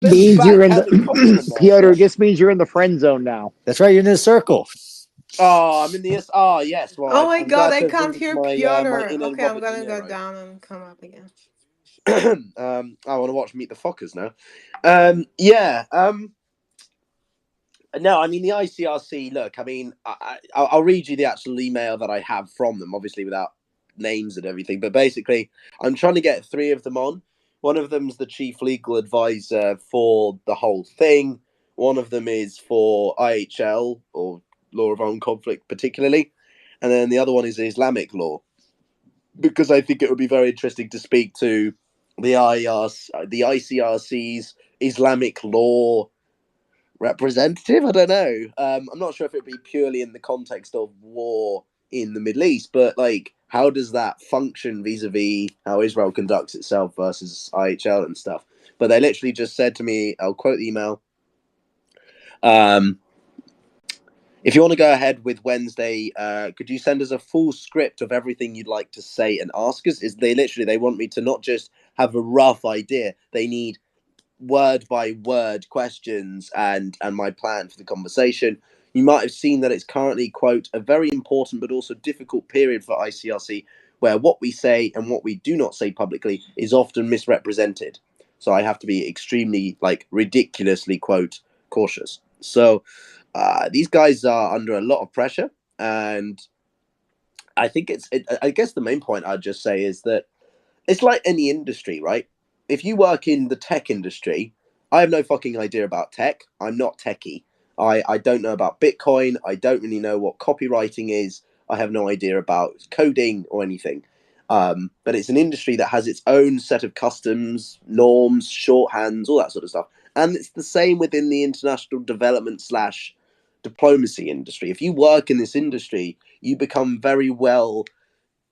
There's Means you're in backhanded the compliment there. Piotr. Just means you're in the friend zone now. That's right. You're in a circle. Oh, I'm in the oh yes. Well, Oh my I'm god, glad I to can't visit hear my Piotr. inner Okay, I'm Robert De gonna go Niro. down and come up again. I want to watch Meet the Fockers now. Yeah. No, I mean the ICRC. Look, I mean, I'll read you the actual email that I have from them, obviously without names and everything. But basically, I'm trying to get three of them on. One of them's the chief legal advisor for the whole thing. One of them is for IHL or law of armed conflict, particularly, and then the other one is Islamic law, because I think it would be very interesting to speak to the ICRC's Islamic law representative. I don't know. I'm not sure if it'd be purely in the context of war in the Middle East, but like, how does that function vis-a-vis how Israel conducts itself versus IHL and stuff? But they literally just said to me, I'll quote the email. If you want to go ahead with Wednesday, could you send us a full script of everything you'd like to say and ask us? They want me to not just have a rough idea. They need word by word questions and my plan for the conversation. You might have seen that it's currently, quote, a very important but also difficult period for ICRC, where what we say and what we do not say publicly is often misrepresented. So I have to be extremely, like, ridiculously, quote, cautious. So these guys are under a lot of pressure, and I think I guess the main point I'd just say is that it's like any industry, right? If you work in the tech industry, I have no fucking idea about tech. I'm not techie. I don't know about Bitcoin. I don't really know what copywriting is. I have no idea about coding or anything. But it's an industry that has its own set of customs, norms, shorthands, all that sort of stuff. And it's the same within the international development slash diplomacy industry. If you work in this industry, you become very well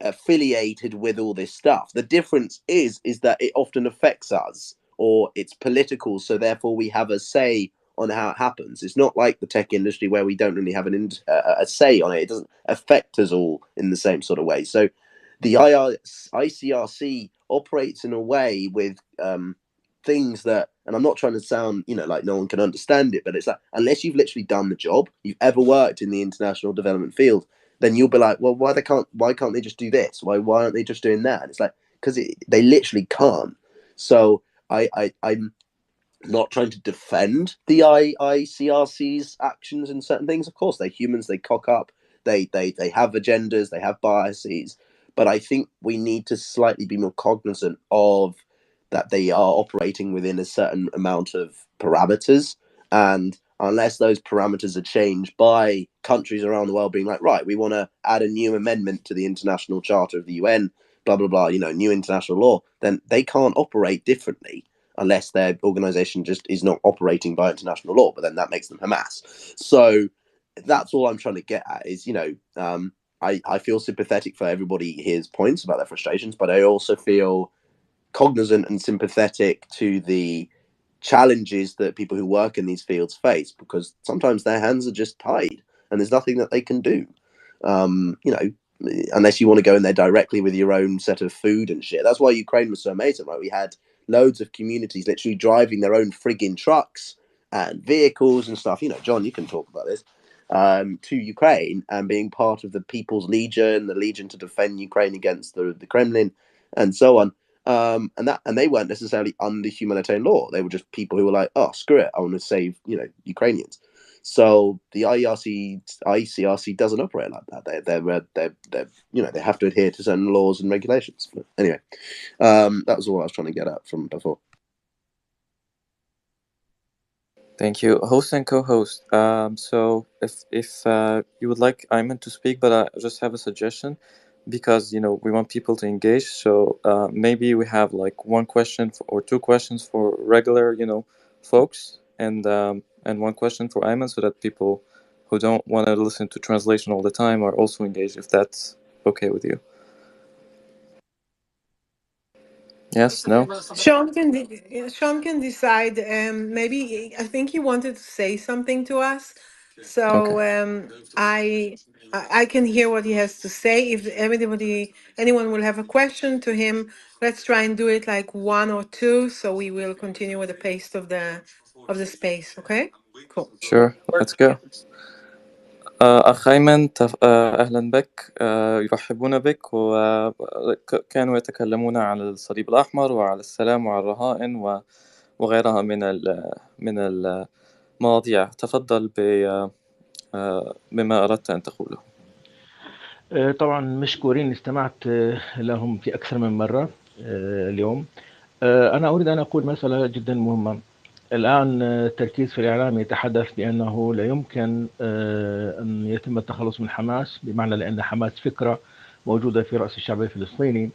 affiliated with all this stuff. The difference is that it often affects us, or it's political, so therefore we have a say on how it happens. It's not like the tech industry where we don't really have a say on it. It doesn't affect us all in the same sort of way. So the ICRC operates in a way with things that, and I'm not trying to sound, like no one can understand it, but it's like, unless you've literally done the job, you've ever worked in the international development field, then you'll be like, well, why can't they just do this? Why aren't they just doing that? And it's like, because they literally can't. So I'm not trying to defend the ICRC's actions in certain things. Of course, they're humans. They cock up. They have agendas. They have biases. But I think we need to slightly be more cognizant of that they are operating within a certain amount of parameters, and unless those parameters are changed by countries around the world being like, right, we want to add a new amendment to the International Charter of the UN, blah blah blah, new international law, then they can't operate differently unless their organization just is not operating by international law. But then that makes them Hamas. So that's all I'm trying to get at is, I feel sympathetic for everybody here's points about their frustrations, but I also feel cognizant and sympathetic to the challenges that people who work in these fields face, because sometimes their hands are just tied and there's nothing that they can do. Unless you want to go in there directly with your own set of food and shit. That's why Ukraine was so amazing, right? We had loads of communities literally driving their own frigging trucks and vehicles and stuff. John, you can talk about this. To Ukraine and being part of the People's Legion, the Legion to defend Ukraine against the Kremlin, and so on. And they weren't necessarily under humanitarian law. They were just people who were like, oh, screw it, I want to save Ukrainians. So the ICRC doesn't operate like that. They have to adhere to certain laws and regulations. But anyway, that was all I was trying to get at from before. Thank you, host and co-host. So if you would like Ayman to speak, but I just have a suggestion, because we want people to engage. So maybe we have like one question or two questions for regular folks, and one question for Ayman, so that people who don't want to listen to translation all the time are also engaged. If that's okay with you. Yes, no? Sean can decide. Maybe I think he wanted to say something to us. So Okay. I can hear what he has to say. If anyone will have a question to him, let's try and do it like one or two, so we will continue with the pace of the space. Okay, cool. Sure, let's go. أخ أيمن أهلا بك. يرحبون بك وكانوا يتكلمون عن الصليب الأحمر وعلى السلام وعلى الرهائن وغيرها من المواضيع. تفضل بما أردت أن تقوله. طبعا مشكورين، استمعت لهم في أكثر من مرة اليوم. أنا أريد أن أقول مسألة جدا مهمة. الآن التركيز في الإعلام يتحدث بأنه لا يمكن أن يتم التخلص من حماس، بمعنى لأن حماس فكرة موجودة في رأس الشعب الفلسطيني.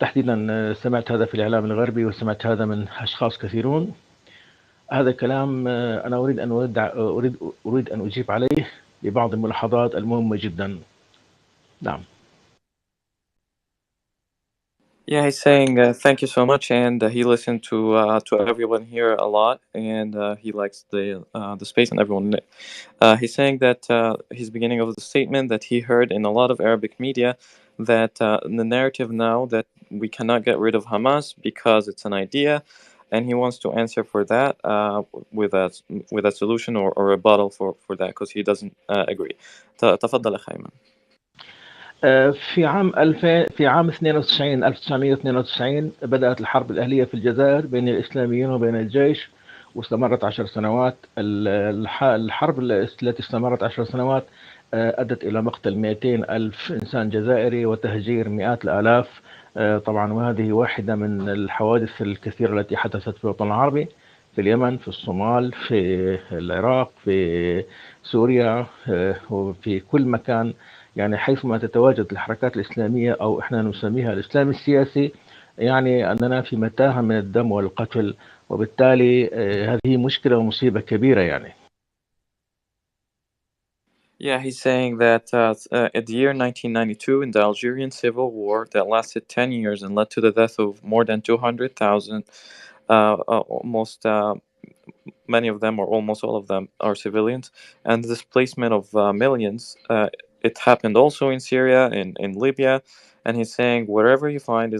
تحديدا سمعت هذا في الإعلام الغربي وسمعت هذا من أشخاص كثيرون. هذا الكلام أنا أريد أن أجيب عليه ببعض الملاحظات المهمة جدا. نعم. Yeah, he's saying thank you so much, and he listened to everyone here a lot, and he likes the space and everyone. He's saying that his beginning of the statement that he heard in a lot of Arabic media that the narrative now that we cannot get rid of Hamas because it's an idea, and he wants to answer for that with a solution or a rebuttal for that because he doesn't agree. تفضل أخ أيمن. في عام 1992 بدأت الحرب الأهلية في الجزائر بين الإسلاميين وبين الجيش، واستمرت 10 سنوات. الحرب التي استمرت 10 سنوات أدت إلى مقتل 200 ألف إنسان جزائري وتهجير مئات الآلاف. طبعا وهذه واحدة من الحوادث الكثيرة التي حدثت في الوطن العربي، في اليمن، في الصومال، في العراق، في سوريا، وفي كل مكان. يعني حيثما تتواجد الحركات الإسلامية أو إحنا نسميها الإسلام السياسي، يعني أننا في متاهة من الدم والقتل، وبالتالي هذه مشكلة ومصيبة كبيرة يعني. Yeah, he's saying that at the year 1992, in the Algerian civil war that lasted 10 years and led to the death of more than 200,000, almost many of them or almost all of them are civilians, and the displacement of millions. It happened also in Syria, in Libya, and he's saying wherever you find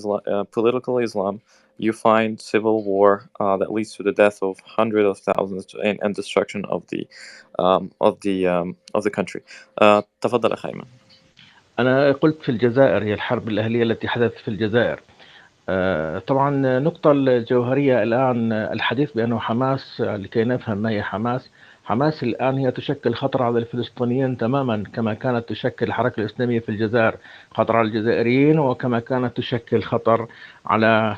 political Islam, you find civil war that leads to the death of hundreds of thousands and destruction of the country. تفضل أخ أيمن. أنا قلت في الجزائر، هي الحرب الأهلية التي حدثت في الجزائر. طبعا النقطة الجوهرية الآن الحديث بأنه حماس، لكي نفهم ما هي حماس. حماس الآن هي تشكل خطر على الفلسطينيين تماما كما كانت تشكل الحركة الإسلامية في الجزائر خطر على الجزائريين، وكما كانت تشكل خطر على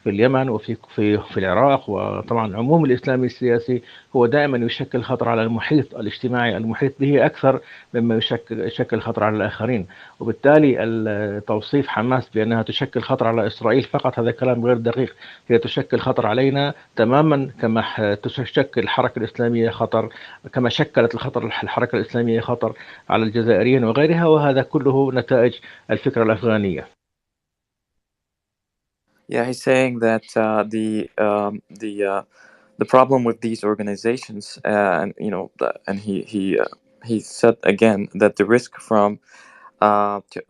في اليمن وفي في العراق. وطبعا عموم الإسلام السياسي هو دائما يشكل خطر على المحيط الاجتماعي المحيط به أكثر مما يشكل خطر على الآخرين. وبالتالي توصيف حماس بأنها تشكل خطر على إسرائيل فقط هذا كلام غير دقيق. هي تشكل خطر علينا تماما كما تشكل الحركة الإسلامية خطر، كما شكلت الحركة الإسلامية خطر على الجزائريين وغيرها، وهذا كله نتائج الفكرة الأفغانية. Yeah, he's saying that the problem with these organizations, and and he said again that the risk from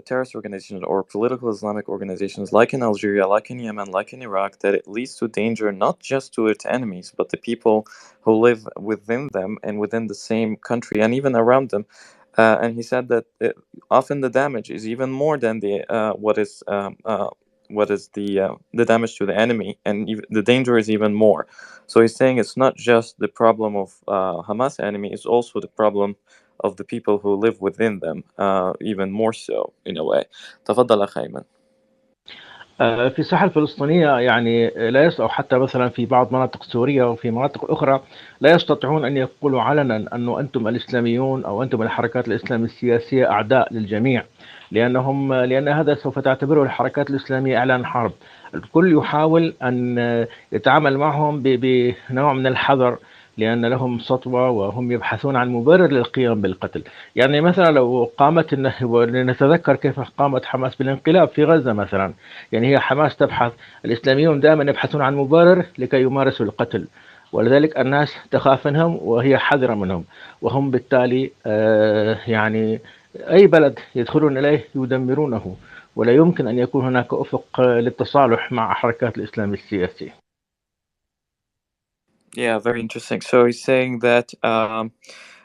terrorist organizations or political Islamic organizations like in Algeria, like in Yemen, like in Iraq, that it leads to danger not just to its enemies, but the people who live within them and within the same country and even around them. And he said that often the damage is even more than what is the damage to the enemy, and the danger is even more. So he's saying it's not just the problem of Hamas enemy; it's also the problem of the people who live within them, even more so in a way. تفضل أخ أيمن. في الساحة الفلسطينية يعني لا يستطيع، حتى مثلا في بعض مناطق سوريا وفي مناطق أخرى لا يستطيعون أن يقولوا علنا أنه أنتم الإسلاميون أو أنتم الحركات الإسلامية السياسية أعداء للجميع، لأن هذا سوف تعتبره الحركات الإسلامية إعلان حرب. الكل يحاول أن يتعامل معهم بنوع من الحذر، لأن لهم سطوة وهم يبحثون عن مبرر للقيام بالقتل. يعني مثلا لو قامت، نتذكر كيف قامت حماس بالانقلاب في غزة مثلا. يعني هي حماس تبحث، الإسلاميون دائما يبحثون عن مبرر لكي يمارسوا القتل. ولذلك الناس تخاف منهم وهي حذرة منهم، وهم بالتالي يعني أي بلد يدخلون إليه يدمرونه، ولا يمكن أن يكون هناك أفق للتصالح مع حركات الإسلام السياسي. Yeah, very interesting. So he's saying that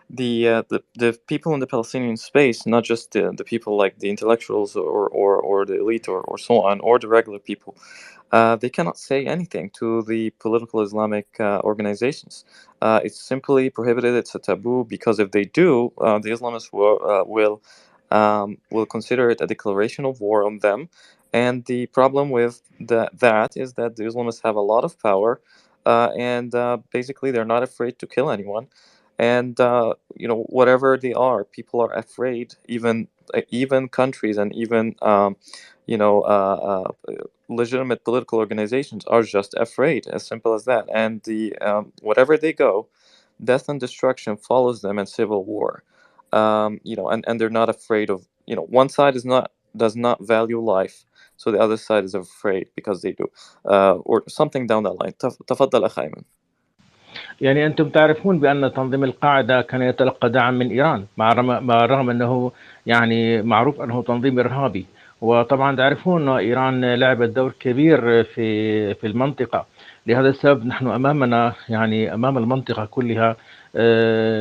the people in the Palestinian space, not just the people like the intellectuals or the elite or so on, or the regular people, they cannot say anything to the political Islamic organizations. It's simply prohibited. It's a taboo because if they do, the Islamists will consider it a declaration of war on them. And the problem with that is that the Islamists have a lot of power, and basically they're not afraid to kill anyone. And whatever they are, people are afraid. Even countries and even legitimate political organizations are just afraid, as simple as that. And the whatever they go, death and destruction follows them, and civil war. And they're not afraid of, one side does not value life, so the other side is afraid because they do, or something down that line. تفضل أخ أيمن. يعني أنتم تعرفون بأن تنظيم القاعدة كان يتلقى دعم من إيران، مع الرغم أنه يعني معروف أنه تنظيم إرهابي. وطبعا تعرفون أن إيران لعبت دور كبير في المنطقة. لهذا السبب نحن أمامنا، يعني أمام المنطقة كلها،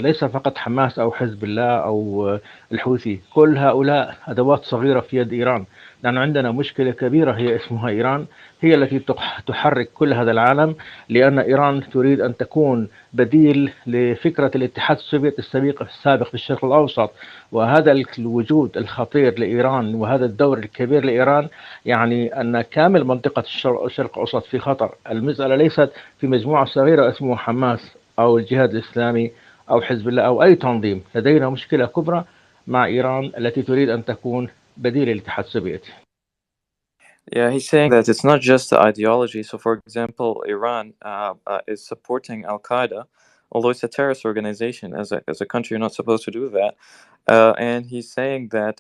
ليس فقط حماس أو حزب الله أو الحوثي، كل هؤلاء أدوات صغيرة في يد إيران. لأن عندنا مشكلة كبيرة هي اسمها إيران، هي التي تحرك كل هذا العالم، لأن إيران تريد أن تكون بديل لفكرة الاتحاد السوفيتي السابق في الشرق الأوسط. وهذا الوجود الخطير لإيران وهذا الدور الكبير لإيران يعني أن كامل منطقة الشرق الأوسط في خطر. المسألة ليست في مجموعة صغيرة اسمه حماس أو الجهاد الإسلامي أو حزب الله أو أي تنظيم، لدينا مشكلة كبرى مع إيران التي تريد أن تكون بديل للاتحاد السوفيتي. Yeah, he's saying that it's not just the ideology. So, for example, Iran is supporting Al Qaeda, although it's a terrorist organization. As a country, you're not supposed to do that. And he's saying that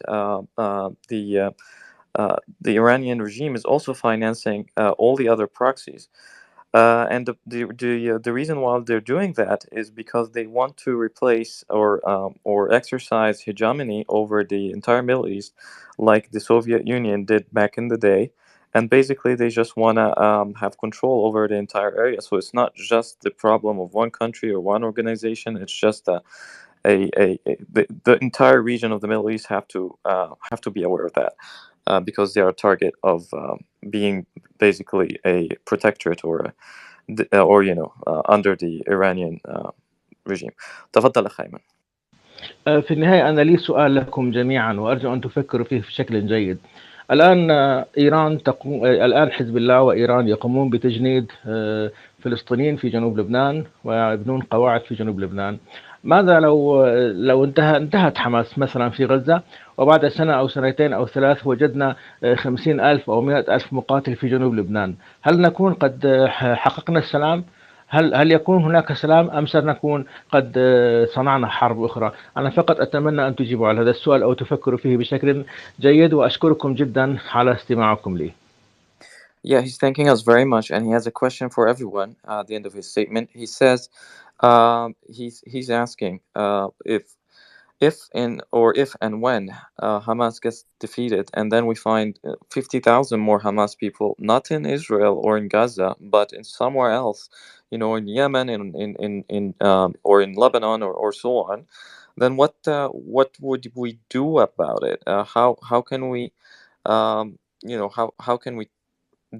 the Iranian regime is also financing all the other proxies. And the reason why they're doing that is because they want to replace or exercise hegemony over the entire Middle East, like the Soviet Union did back in the day. And basically, they just want to have control over the entire area. So it's not just the problem of one country or one organization. It's just the entire region of the Middle East have to be aware of that, because they are a target of being basically a protectorate or under the Iranian regime. تفضل أخ أيمن. في النهاية أنا لي سؤال لكم جميعا وأرجو أن تفكروا فيه بشكل جيد. الآن الآن حزب الله وإيران يقومون بتجنيد فلسطينيين في جنوب لبنان ويبنون قواعد في جنوب لبنان. ماذا لو انتهت حماس مثلا في غزة، وبعد سنة أو سنتين أو ثلاث وجدنا 50,000 أو 100,000 مقاتل في جنوب لبنان؟ هل نكون قد حققنا السلام؟ هل يكون هناك سلام أم سنكون قد صنعنا حرب أخرى؟ أنا فقط أتمنى أن تجيبوا على هذا السؤال أو تفكروا فيه بشكل جيد، وأشكركم جدا على استماعكم لي. Yeah, he's thanking us very much, and he has a question for everyone at the end of his statement. He says, he's asking if and when Hamas gets defeated, and then we find 50,000 more Hamas people, not in Israel or in Gaza, but in somewhere else, in Yemen, or in Lebanon, or so on. Then what would we do about it? How can we how can we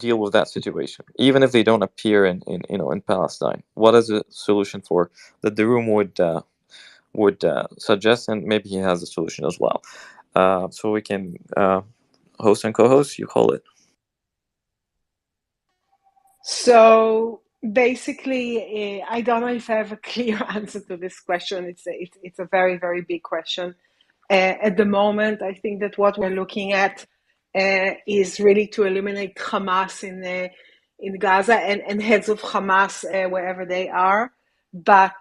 deal with that situation, even if they don't appear in Palestine? What is a solution for that the room would suggest, and maybe he has a solution as well. So we can host and co-host. You call it. So basically, I don't know if I have a clear answer to this question. It's a very, very big question. At the moment, I think that what we're looking at is really to eliminate Hamas in Gaza and heads of Hamas wherever they are. But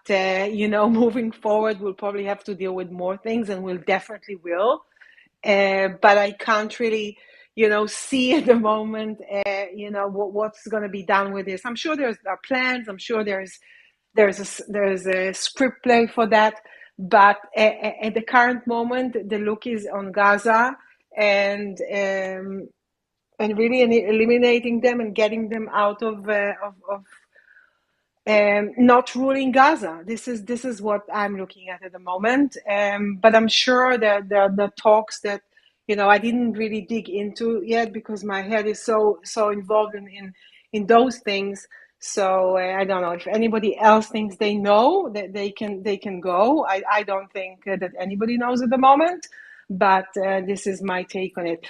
moving forward, we'll probably have to deal with more things, and we'll definitely will. But I can't really, see at the moment, what's going to be done with this. I'm sure there are plans. I'm sure there's there's a script play for that. But at the current moment, the look is on Gaza and really eliminating them and getting them out of not ruling Gaza. This is what I'm looking at the moment. But I'm sure that there are the talks that I didn't really dig into yet because my head is so involved in those things. So I don't know if anybody else thinks they know that they can go. I don't think that anybody knows at the moment, but this is my take on it.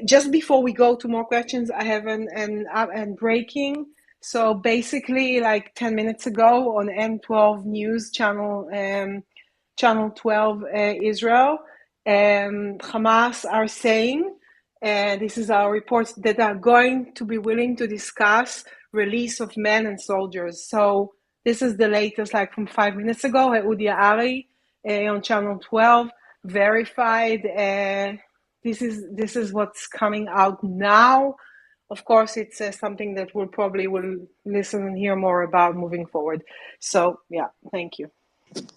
Just before we go to more questions, I have an breaking. So basically, like 10 minutes ago on M12 News channel, channel 12 Israel, Hamas are saying, this is our reports, that are going to be willing to discuss release of men and soldiers. So this is the latest, like from 5 minutes ago. Udi Ari on channel 12 verified. This is what's coming out now. Of course, it's something that we'll probably will listen and hear more about moving forward. So, yeah, thank you.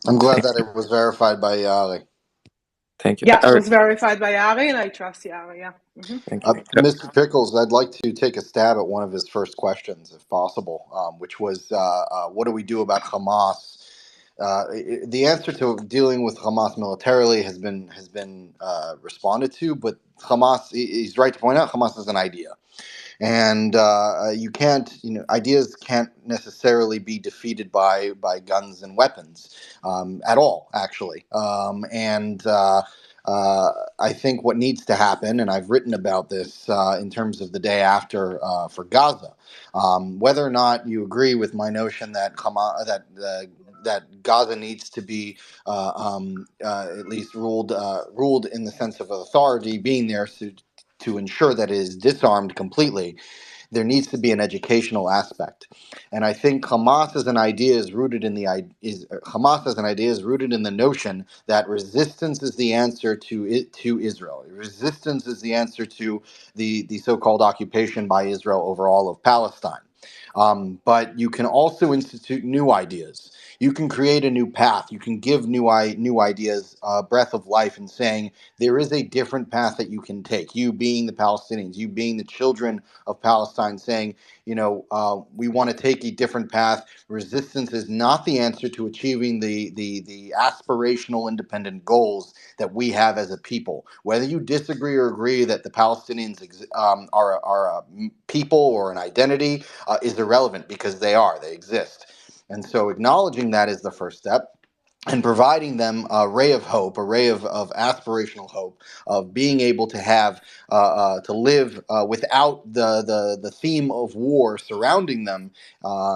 I'm glad that it was verified by Ali. Thank you. Yeah, it Eric, was verified by Ari, and I trust Ari, yeah. Mm-hmm. thank you. Mr. Pickles, I'd like to take a stab at one of his first questions, if possible, which was, what do we do about Hamas? The answer to dealing with Hamas militarily has been responded to, but Hamas, he's right to point out, Hamas is an idea. And you can't, ideas can't necessarily be defeated by guns and weapons at all, actually. I think what needs to happen, and I've written about this in terms of the day after for Gaza, whether or not you agree with my notion that that Gaza needs to be at least ruled in the sense of authority being there to ensure that it is disarmed completely. There needs to be an educational aspect, and I think Hamas as an idea is rooted in Hamas as an idea is rooted in the notion that resistance is the answer to Israel. Resistance is the answer to the so-called occupation by Israel over all of Palestine. But you can also institute new ideas. You can create a new path. You can give new ideas a breath of life and saying there is a different path that you can take. You being the Palestinians, you being the children of Palestine, saying, we want to take a different path. Resistance is not the answer to achieving the aspirational independent goals that we have as a people. Whether you disagree or agree that the Palestinians are a people or an identity is irrelevant because they exist. And so acknowledging that is the first step, and providing them a ray of hope, a ray of aspirational hope of being able to have to live without the theme of war surrounding them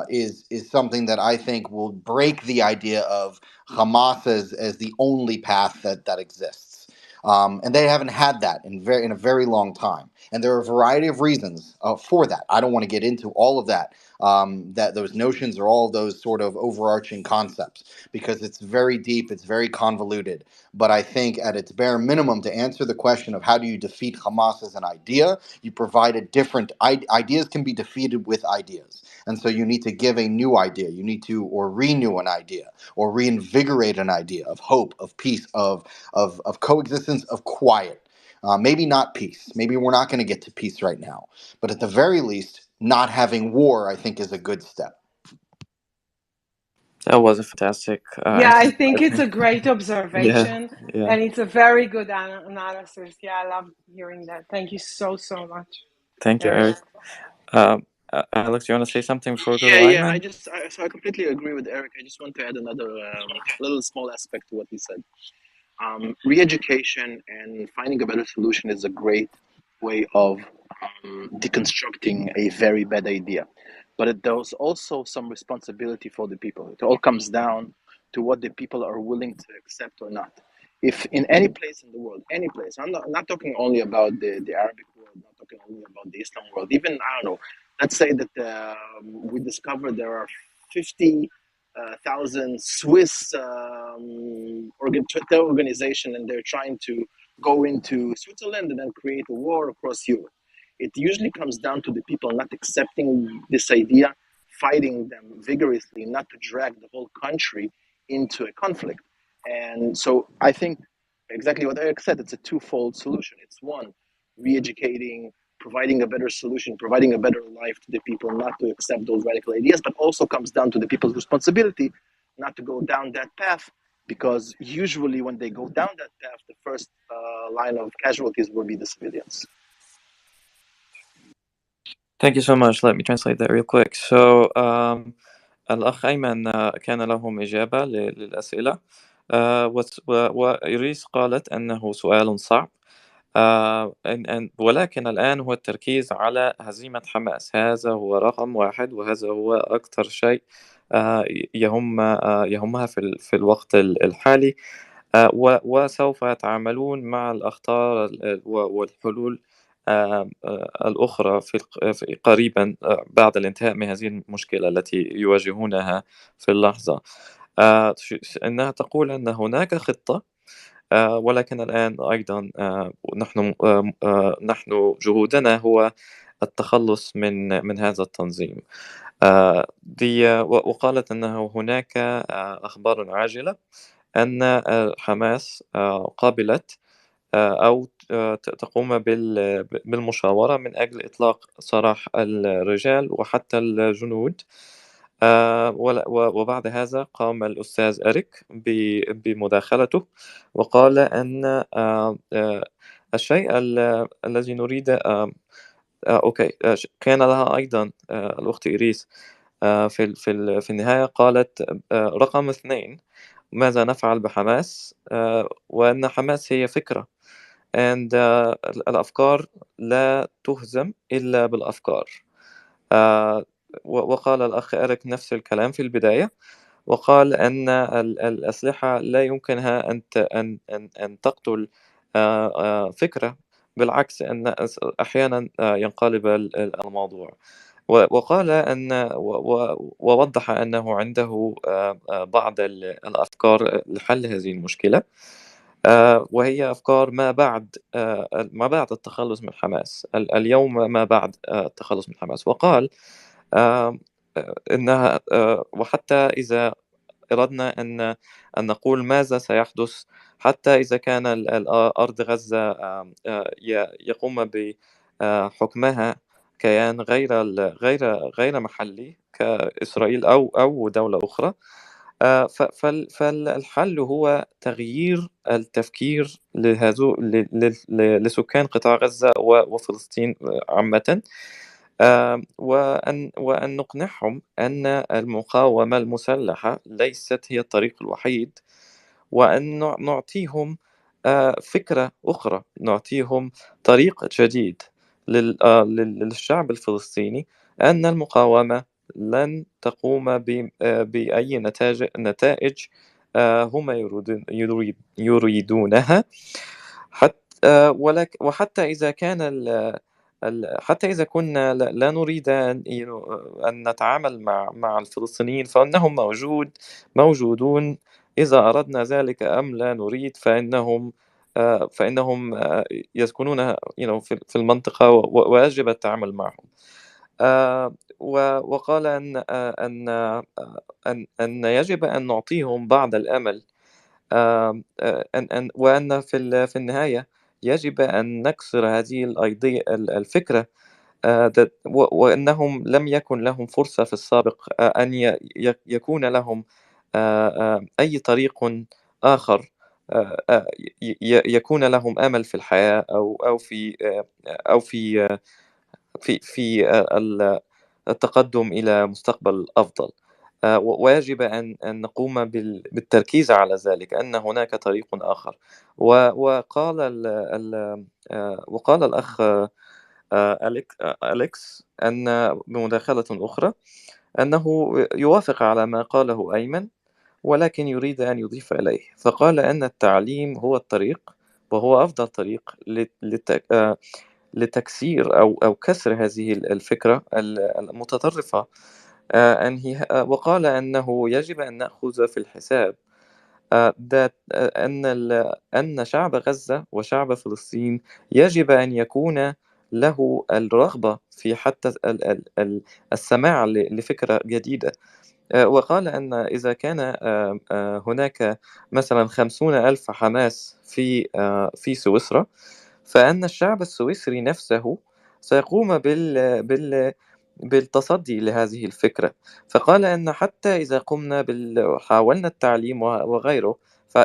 is something that I think will break the idea of Hamas as the only path that exists. And they haven't had that in a very long time. And there are a variety of reasons for that. I don't want to get into all of that. That those notions are all those sort of overarching concepts because it's very deep, it's very convoluted. But I think at its bare minimum, to answer the question of how do you defeat Hamas as an idea, you provide a different ideas can be defeated with ideas. And so you need to give a new idea. You need to or renew an idea or reinvigorate an idea of hope, of peace, of coexistence, of quiet. Maybe not peace. Maybe we're not going to get to peace right now. But at the very least, not having war, I think, is a good step. That was a fantastic Yeah, I answer. think it's a great observation, Yeah. and it's a very good analysis. Yeah, I love hearing that. Thank you so much. Thank you, Eric. Eric. Alex, you want to say something before we go to Yeah. Ayman? So I completely agree with Eric. I just want to add another little small aspect to what he said. Re-education and finding a better solution is a great way of deconstructing a very bad idea. But there's also some responsibility for the people. It all comes down to what the people are willing to accept or not. If in any place in the world, any place, I'm not talking only about the Arabic world, not talking only about the Islam world, even, I don't know, let's say that we discover there are 50,000 Swiss organization, and they're trying to go into Switzerland and then create a war across Europe. It usually comes down to the people not accepting this idea, fighting them vigorously, not to drag the whole country into a conflict. And so I think exactly what Eric said, it's a twofold solution. It's one, re-educating, providing a better solution, providing a better life to the people, not to accept those radical ideas, but also comes down to the people's responsibility not to go down that path, because usually when they go down that path, the first line of casualties will be the civilians. Thank you so much. Let me translate that real quick. So, الأخ أيمن كان لهم إجابة للأسئلة. وإيريس قالت أنه سؤال صعب. ولكن الآن هو التركيز على هزيمة حماس. هذا هو رقم واحد، وهذا هو أكثر شيء يهمها في الوقت الحالي. وسوف يتعاملون مع الأخطار والحلول الأخرى قريبا بعد الانتهاء من هذه المشكلة التي يواجهونها في اللحظة. إنها تقول أن هناك خطة، ولكن الآن أيضا نحن جهودنا هو التخلص من هذا التنظيم. وقالت أنه هناك أخبار عاجلة أن حماس قابلت أو تقوم بالمشاورة من أجل إطلاق سراح الرجال وحتى الجنود. وبعد هذا قام الأستاذ إريك بمداخلته، وقال أن الشيء الذي نريد أوكي. كان لها أيضا الأخت إيريس في النهاية قالت رقم 2، ماذا نفعل بحماس؟ وأن حماس هي فكرة، and الأفكار لا تهزم إلا بالأفكار. وقال الأخ إريك نفس الكلام في البداية، وقال أن الأسلحة لا يمكنها أن تقتل فكرة، بالعكس أن أحيانا ينقلب الموضوع. وقال ووضح أنه عنده بعض الأفكار لحل هذه المشكلة، وهي أفكار ما بعد التخلص من حماس، اليوم ما بعد التخلص من حماس. وقال إنها وحتى إذا أردنا أن نقول ماذا سيحدث، حتى إذا كان أرض غزة يقوم بحكمها كيان غير محلي كإسرائيل أو دولة أخرى، فالحل هو تغيير التفكير لسكان قطاع غزة وفلسطين عامة، وأن نقنعهم أن المقاومة المسلحة ليست هي الطريق الوحيد، وأن نعطيهم فكرة أخرى، نعطيهم طريق جديد للشعب الفلسطيني، أن المقاومة لن تقوم بأي نتائج هم يريدونها، وحتى إذا كان حتى إذا كنا لا نريد أن نتعامل مع الفلسطينيين، فإنهم موجودون. إذا أردنا ذلك أم لا نريد، فإنهم يسكنون في المنطقة، ويجب التعامل معهم. وقال أن يجب أن نعطيهم بعض الأمل، وأن في النهاية يجب أن نكسر هذه الفكرة، وأنهم لم يكن لهم فرصة في السابق أن يكون لهم أي طريق آخر يكون لهم أمل في الحياة، أو في التقدم إلى مستقبل أفضل. ويجب أن نقوم بالتركيز على ذلك، أن هناك طريق آخر. وقال الأخ أليكس أن بمداخلة أخرى أنه يوافق على ما قاله أيمن، ولكن يريد أن يضيف إليه، فقال أن التعليم هو الطريق، وهو أفضل طريق لتكسير أو كسر هذه الفكرة المتطرفة. وقال أنه يجب أن نأخذ في الحساب أن شعب غزة وشعب فلسطين يجب أن يكون له الرغبة في حتى السماع لفكرة جديدة. وقال أن إذا كان هناك مثلا 50,000 حماس في سويسرا، فأن الشعب السويسري نفسه سيقوم بالتصدي لهذه الفكرة. فقال أن حتى إذا قمنا حاولنا التعليم وغيره،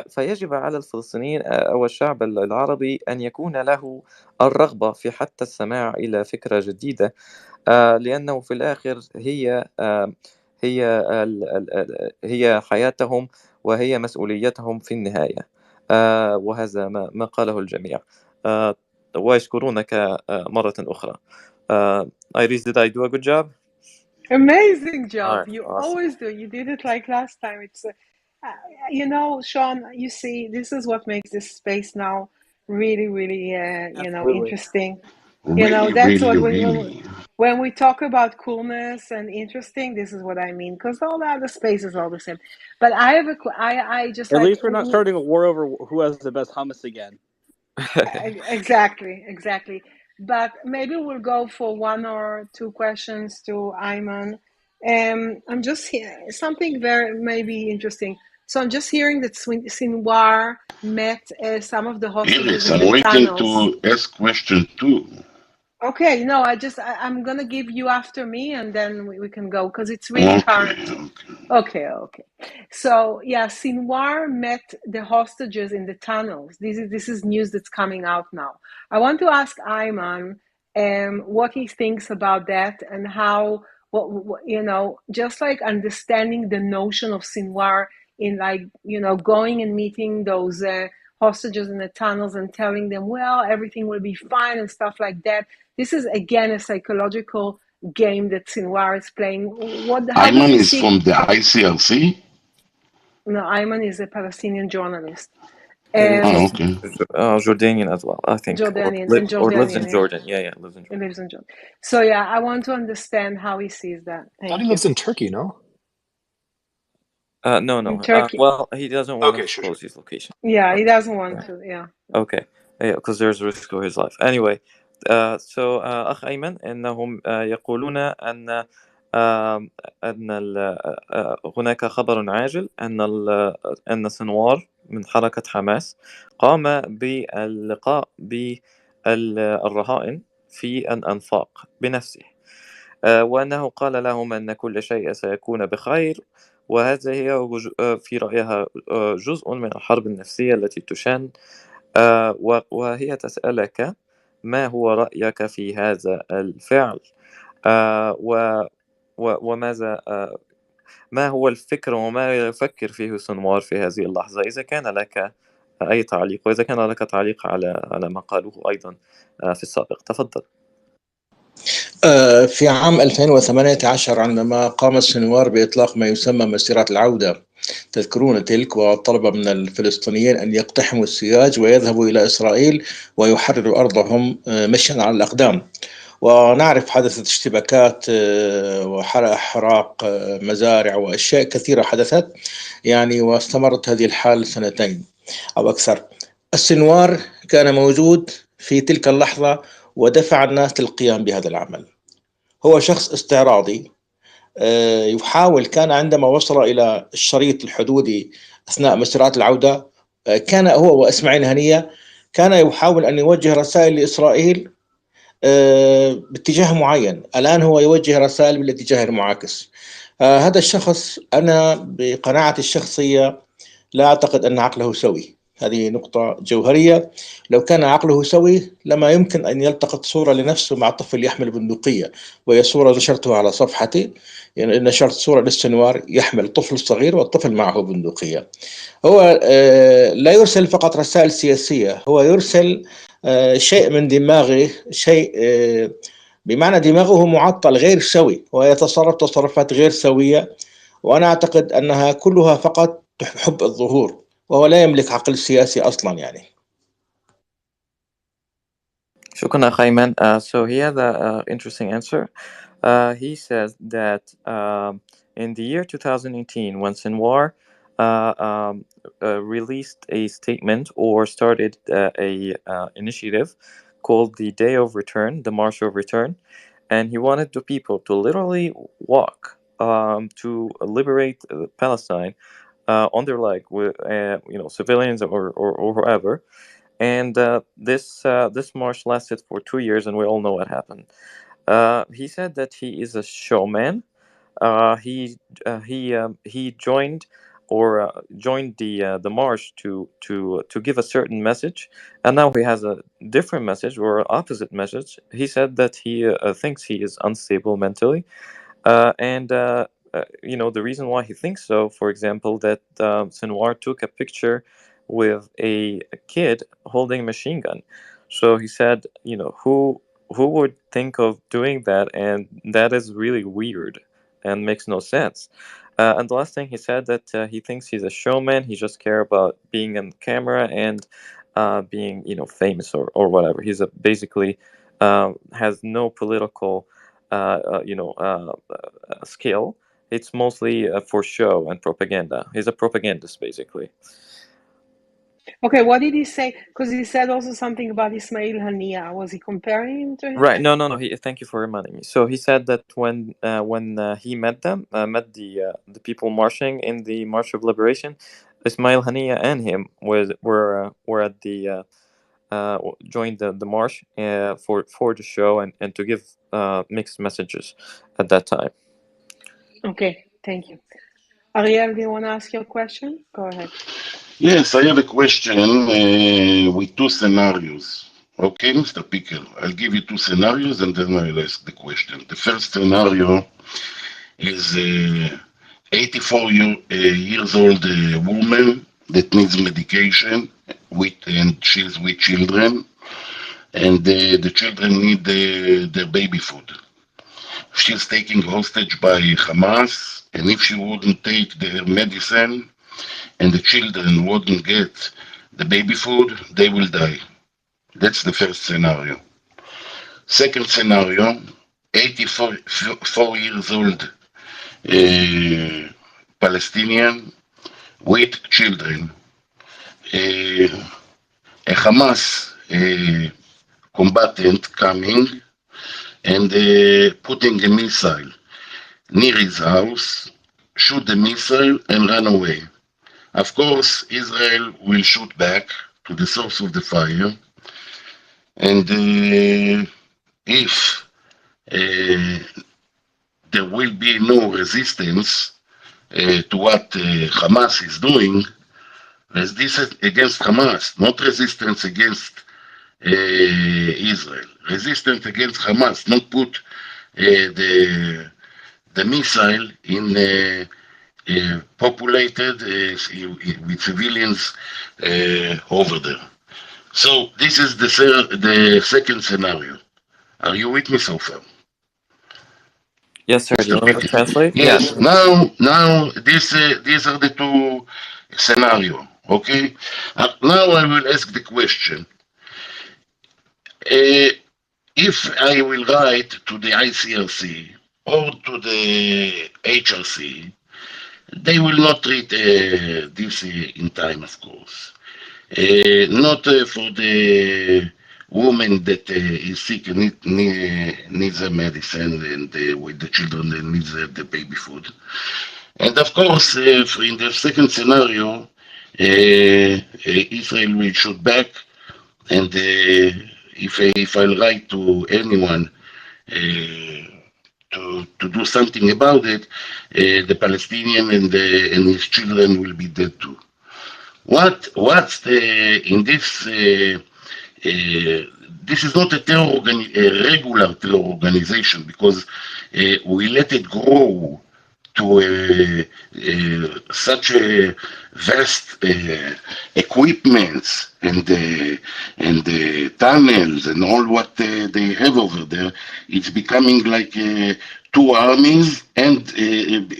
فيجب على الفلسطينيين أو الشعب العربي أن يكون له الرغبة في حتى السماع إلى فكرة جديدة، لأنه في الآخر هي حياتهم وهي مسؤوليتهم في النهاية. وهذا ما قاله الجميع. ويشكرونك مرة أخرى. Iris, did I do a good job? Amazing All job. right, You awesome. always do. You did it like last time. It's, Sean, you see, this is what makes this space now really, really, Absolutely. interesting. Really, That's what really. when we talk about coolness and interesting, this is what I mean. Because all the other spaces are all the same. But I have I just At like least we're not starting a war over who has the best hummus again. exactly. But maybe we'll go for one or two questions to Ayman. I'm just here something very maybe interesting. So I'm just hearing that Sinwar met some of the hostages Yes, in I'm the waiting tunnels. to ask question too. Okay, no, I'm gonna give you after me, and then we can go because it's really Okay, current. okay. Okay. So yeah, Sinwar met the hostages in the tunnels. This is news that's coming out now. I want to ask Ayman what he thinks about that and how what just like understanding the notion of Sinwar in like going and meeting those hostages in the tunnels and telling them, well, everything will be fine and stuff like that. This is again a psychological game that Sinwar is playing. How does Ayman he is see? from the ICRC. No, Ayman is a Palestinian journalist, He Oh, and was okay. Jordanian as well, I think, Jordanian and or lives in Jordanian. Yeah, Jordan. Yeah, lives in he Jordan. lives in Jordan. So yeah, I want to understand how he sees that. I thought he Thank you. lives in Turkey, no? No. In Turkey, Well, he doesn't want to Okay, sure. disclose his location. yeah, he doesn't want Yeah. to. Yeah. Okay. Yeah, because there's risk of his life. Anyway, so أخ أيمن إنهم يقولون هناك خبر عاجل أن سنوار من حركة حماس قام باللقاء بالرهائن في الأنفاق بنفسه، وأنه قال لهم أن كل شيء سيكون بخير. وهذا هي في رأيها جزء من الحرب النفسية التي تشان. وهي تسألك ما هو رأيك في هذا الفعل، وماذا ما هو الفكر وما يفكر فيه سنوار في هذه اللحظة. إذا كان لك أي تعليق، وإذا كان لك تعليق على ما قالوه أيضا في السابق، تفضل. في عام 2018 عندما قام السنوار بإطلاق ما يسمى مسيرات العودة، تذكرون تلك، وطلب من الفلسطينيين أن يقتحموا السياج ويذهبوا إلى إسرائيل ويحرروا أرضهم مشيا على الأقدام. ونعرف حدثت اشتباكات وحراق مزارع وأشياء كثيرة حدثت، يعني واستمرت هذه الحال سنتين أو أكثر. السنوار كان موجود في تلك اللحظة ودفع الناس للقيام بهذا العمل. هو شخص استعراضي يحاول، كان عندما وصل إلى الشريط الحدودي أثناء مسيرات العودة، كان هو وإسماعيل هنية كان يحاول أن يوجه رسائل لإسرائيل باتجاه معين. الآن هو يوجه رسائل بالاتجاه المعاكس. هذا الشخص أنا بقناعتي الشخصية لا أعتقد أن عقله سوي. هذه نقطة جوهرية. لو كان عقله سوي لما يمكن أن يلتقط صورة لنفسه مع طفل يحمل بندقية، وهي صورة نشرتها على صفحتي. يعني نشرت صورة للسنوار يحمل طفل صغير والطفل معه بندقية. هو لا يرسل فقط رسائل سياسية، هو يرسل شيء من دماغه، شيء بمعنى دماغه معطل غير سوي، ويتصرف تصرفات غير سوية. وأنا أعتقد أنها كلها فقط حب الظهور، وهو لا يملك عقل سياسي أصلا يعني. شكرا أخ أيمن. So he has an interesting answer. He says that in the year 2018, when Sinwar released a statement or started a initiative called the Day of Return, the March of Return, and he wanted the people to literally walk to liberate Palestine on their leg with civilians or whoever. And this march lasted for 2 years, and we all know what happened. He said that he is a showman. He joined the march to give a certain message, and now he has a different message or opposite message. He said that he thinks he is unstable mentally, and the reason why he thinks so, for example, that Sinwar took a picture with a kid holding a machine gun. So he said, who would think of doing that? And that is really weird and makes no sense. And the last thing he said that he thinks he's a showman. He just care about being on camera and being, famous or whatever. He's basically has no political skill. It's mostly for show and propaganda. He's a propagandist, basically. Okay, what did he say? Because he said also something about Ismail Hania. Was he comparing him to him? Right. No. Thank you for reminding me. So he said that when he met met the people marching in the March of Liberation, Ismail Hania and him were at the joined the march for the show and to give mixed messages at that time. Okay, thank you. Ariel, do you want to ask your question? Go ahead. Yes, I have a question with two scenarios. Okay, Mr. Pickle, I'll give you two scenarios and then I'll ask the question. The first scenario is 84 years old woman that needs medication and she's with children, and the children need their baby food. She's taken hostage by Hamas, and if she wouldn't take their medicine and the children wouldn't get the baby food, they will die. That's the first scenario. Second scenario, 84 years old Palestinian with children. A Hamas combatant coming and putting a missile near his house, shoot the missile and run away. Of course, Israel will shoot back to the source of the fire, and if there will be no resistance to what Hamas is doing, resistance against Hamas, not resistance against Israel. Resistance against Hamas, not put the missile in populated with civilians over there. So this is the second scenario. Are you with me so far? Yes, sir. Do you Mr. want me to Pickett? translate? Yes. Yeah. Now, these are the two scenario. Okay. Now I will ask the question. If I will write to the ICRC or to the HRC, they will not treat this in time, of course. Not for the woman that is sick and needs a medicine, and with the children that needs the baby food. And of course, in the second scenario, Israel will shoot back, and if I write to anyone to do something about it, the Palestinian and his children will be dead too. What's in this? This is not a regular terror organization, because we let it grow to such a vast equipments and tunnels and all what they have over there. It's becoming like two armies and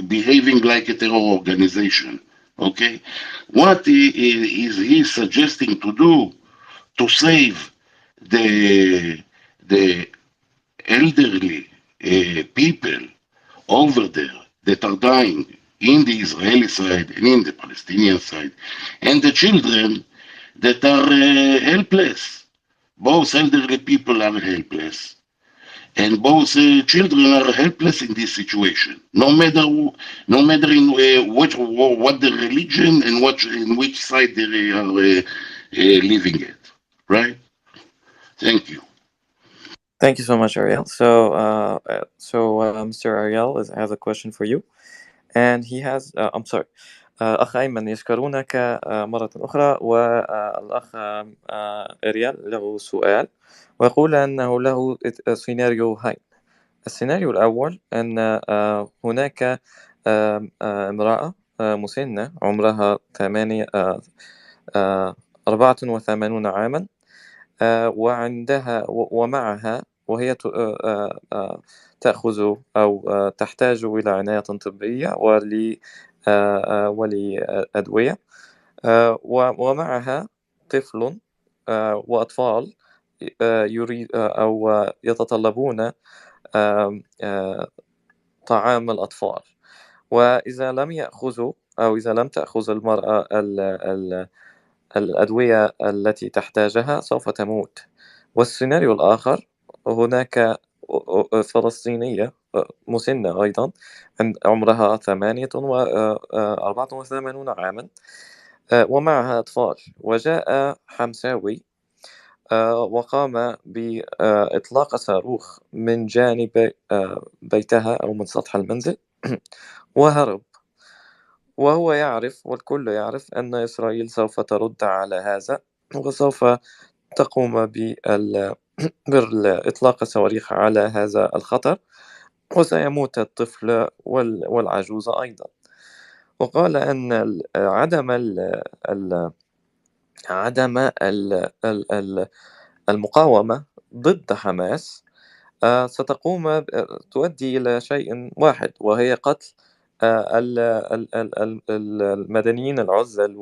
behaving like a terror organization. Okay, what is he suggesting to do to save the elderly people over there that are dying in the Israeli side and in the Palestinian side, and the children that are helpless both elderly people are helpless. And both children are helpless in this situation, no matter in what the religion and in which side they are living at, right? Thank you. Thank you so much, Ariel. So Mr. Ariel has a question for you, and he has. I'm sorry. أخ أيمن يشكرونك مرة أخرى، والأخ إريال له سؤال، ويقول أنه له سيناريوهين. السيناريو الأول أن هناك امرأة مسنة عمرها 84 عاما، ومعها وهي تأخذ أو تحتاج إلى عناية طبية ولأدوية، ومعها طفل وأطفال يريد أو يتطلبون طعام الأطفال. وإذا لم يأخذوا أو إذا لم تأخذ المرأة الأدوية التي تحتاجها سوف تموت. والسيناريو الآخر، هناك فلسطينية مسنة أيضا عمرها 84 عاما، ومعها أطفال، وجاء حمساوي وقام بإطلاق صاروخ من جانب بيتها أو من سطح المنزل وهرب. وهو يعرف والكل يعرف أن إسرائيل سوف ترد على هذا، وسوف تقوم بإطلاق صواريخ على هذا الخطر، وسيموت الطفل والعجوز أيضا. وقال أن عدم المقاومة ضد حماس تؤدي إلى شيء واحد، وهي قتل المدنيين العزل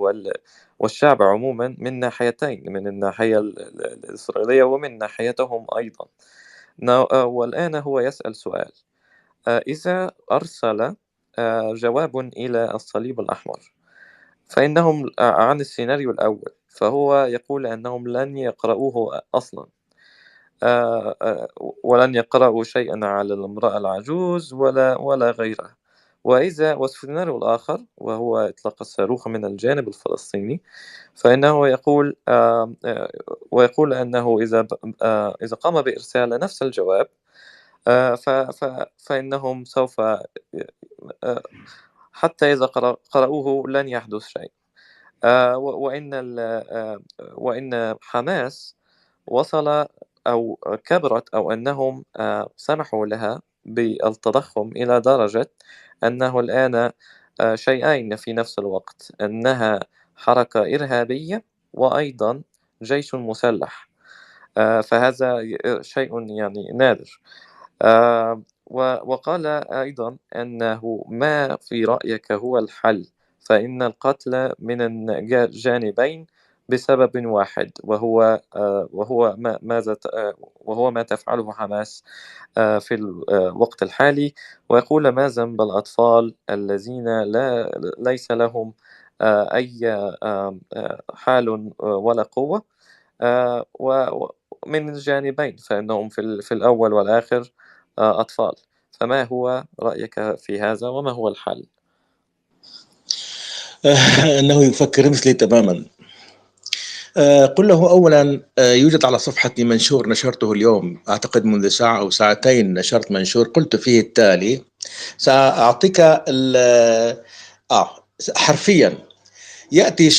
والشعب عموما، من ناحيتين، من الناحية الإسرائيلية ومن ناحيتهم أيضا. والآن هو يسأل سؤال: إذا أرسل جواب إلى الصليب الأحمر، فإنهم عن السيناريو الأول، فهو يقول أنهم لن يقرؤوه أصلا، ولن يقرأوا شيئا على المرأة العجوز ولا غيره. والسيناريو الآخر، وهو إطلاق الصاروخ من الجانب الفلسطيني، فإنه ويقول أنه إذا قام بإرسال نفس الجواب، فإنهم سوف حتى إذا قرأوه لن يحدث شيء. وإن حماس وصل أو كبرت، أو أنهم سمحوا لها بالتضخم إلى درجة أنه الآن شيئين في نفس الوقت، أنها حركة إرهابية وأيضا جيش مسلح. فهذا شيء يعني نادر. وقال أيضا أنه ما في رأيك هو الحل، فإن القتل من الجانبين بسبب واحد، وهو ما تفعله حماس في الوقت الحالي. ويقول: ما ذنب الأطفال الذين ليس لهم أي حال ولا قوة، ومن الجانبين فإنهم في الأول والآخر أطفال. فما هو رأيك في هذا، وما هو الحل؟ أنه يفكر مثلي تماما. قل له أولا، يوجد على صفحتي منشور نشرته اليوم، أعتقد منذ ساعة أو ساعتين نشرت منشور قلت فيه التالي. سأعطيك حرفيا: يأتي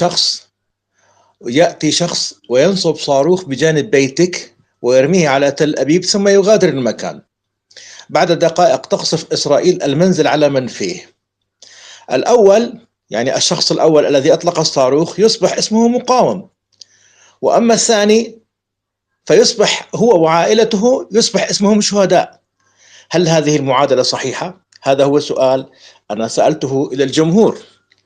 شخص وينصب صاروخ بجانب بيتك ويرميه على تل أبيب، ثم يغادر المكان. بعد دقائق تقصف إسرائيل المنزل على من فيه. الأول، يعني الشخص الأول الذي أطلق الصاروخ، يصبح اسمه مقاوم، وأما الثاني فيصبح هو وعائلته يصبح اسمهم شهداء. هل هذه المعادلة صحيحة؟ هذا هو سؤال أنا سألته إلى الجمهور.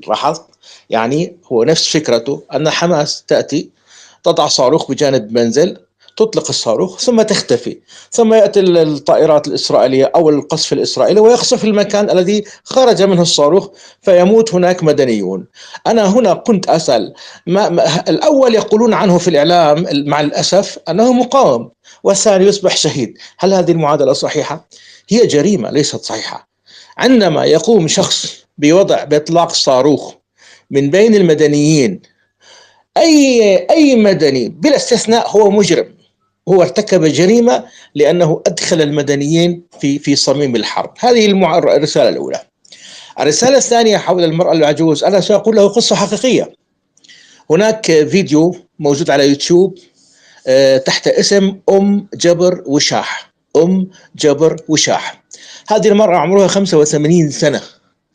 لاحظت؟ يعني هو نفس فكرته، أن حماس تأتي تضع صاروخ بجانب منزل، تطلق الصاروخ ثم تختفي، ثم يأتي الطائرات الإسرائيلية أو القصف الإسرائيلي ويقصف المكان الذي خرج منه الصاروخ، فيموت هناك مدنيون. أنا هنا كنت أسأل، الأول يقولون عنه في الإعلام مع الأسف أنه مقاوم، والثاني يصبح شهيد. هل هذه المعادلة صحيحة؟ هي جريمة ليست صحيحة. عندما يقوم شخص بإطلاق صاروخ من بين المدنيين، أي مدني بلا استثناء هو مجرم، هو ارتكب جريمة لأنه أدخل المدنيين في صميم الحرب. هذه الرسالة الأولى. الرسالة الثانية حول المرأة العجوز، أنا سأقول له قصة حقيقية. هناك فيديو موجود على يوتيوب تحت اسم جبر وشاح. جبر وشاح. هذه المرأة عمرها 85 سنة.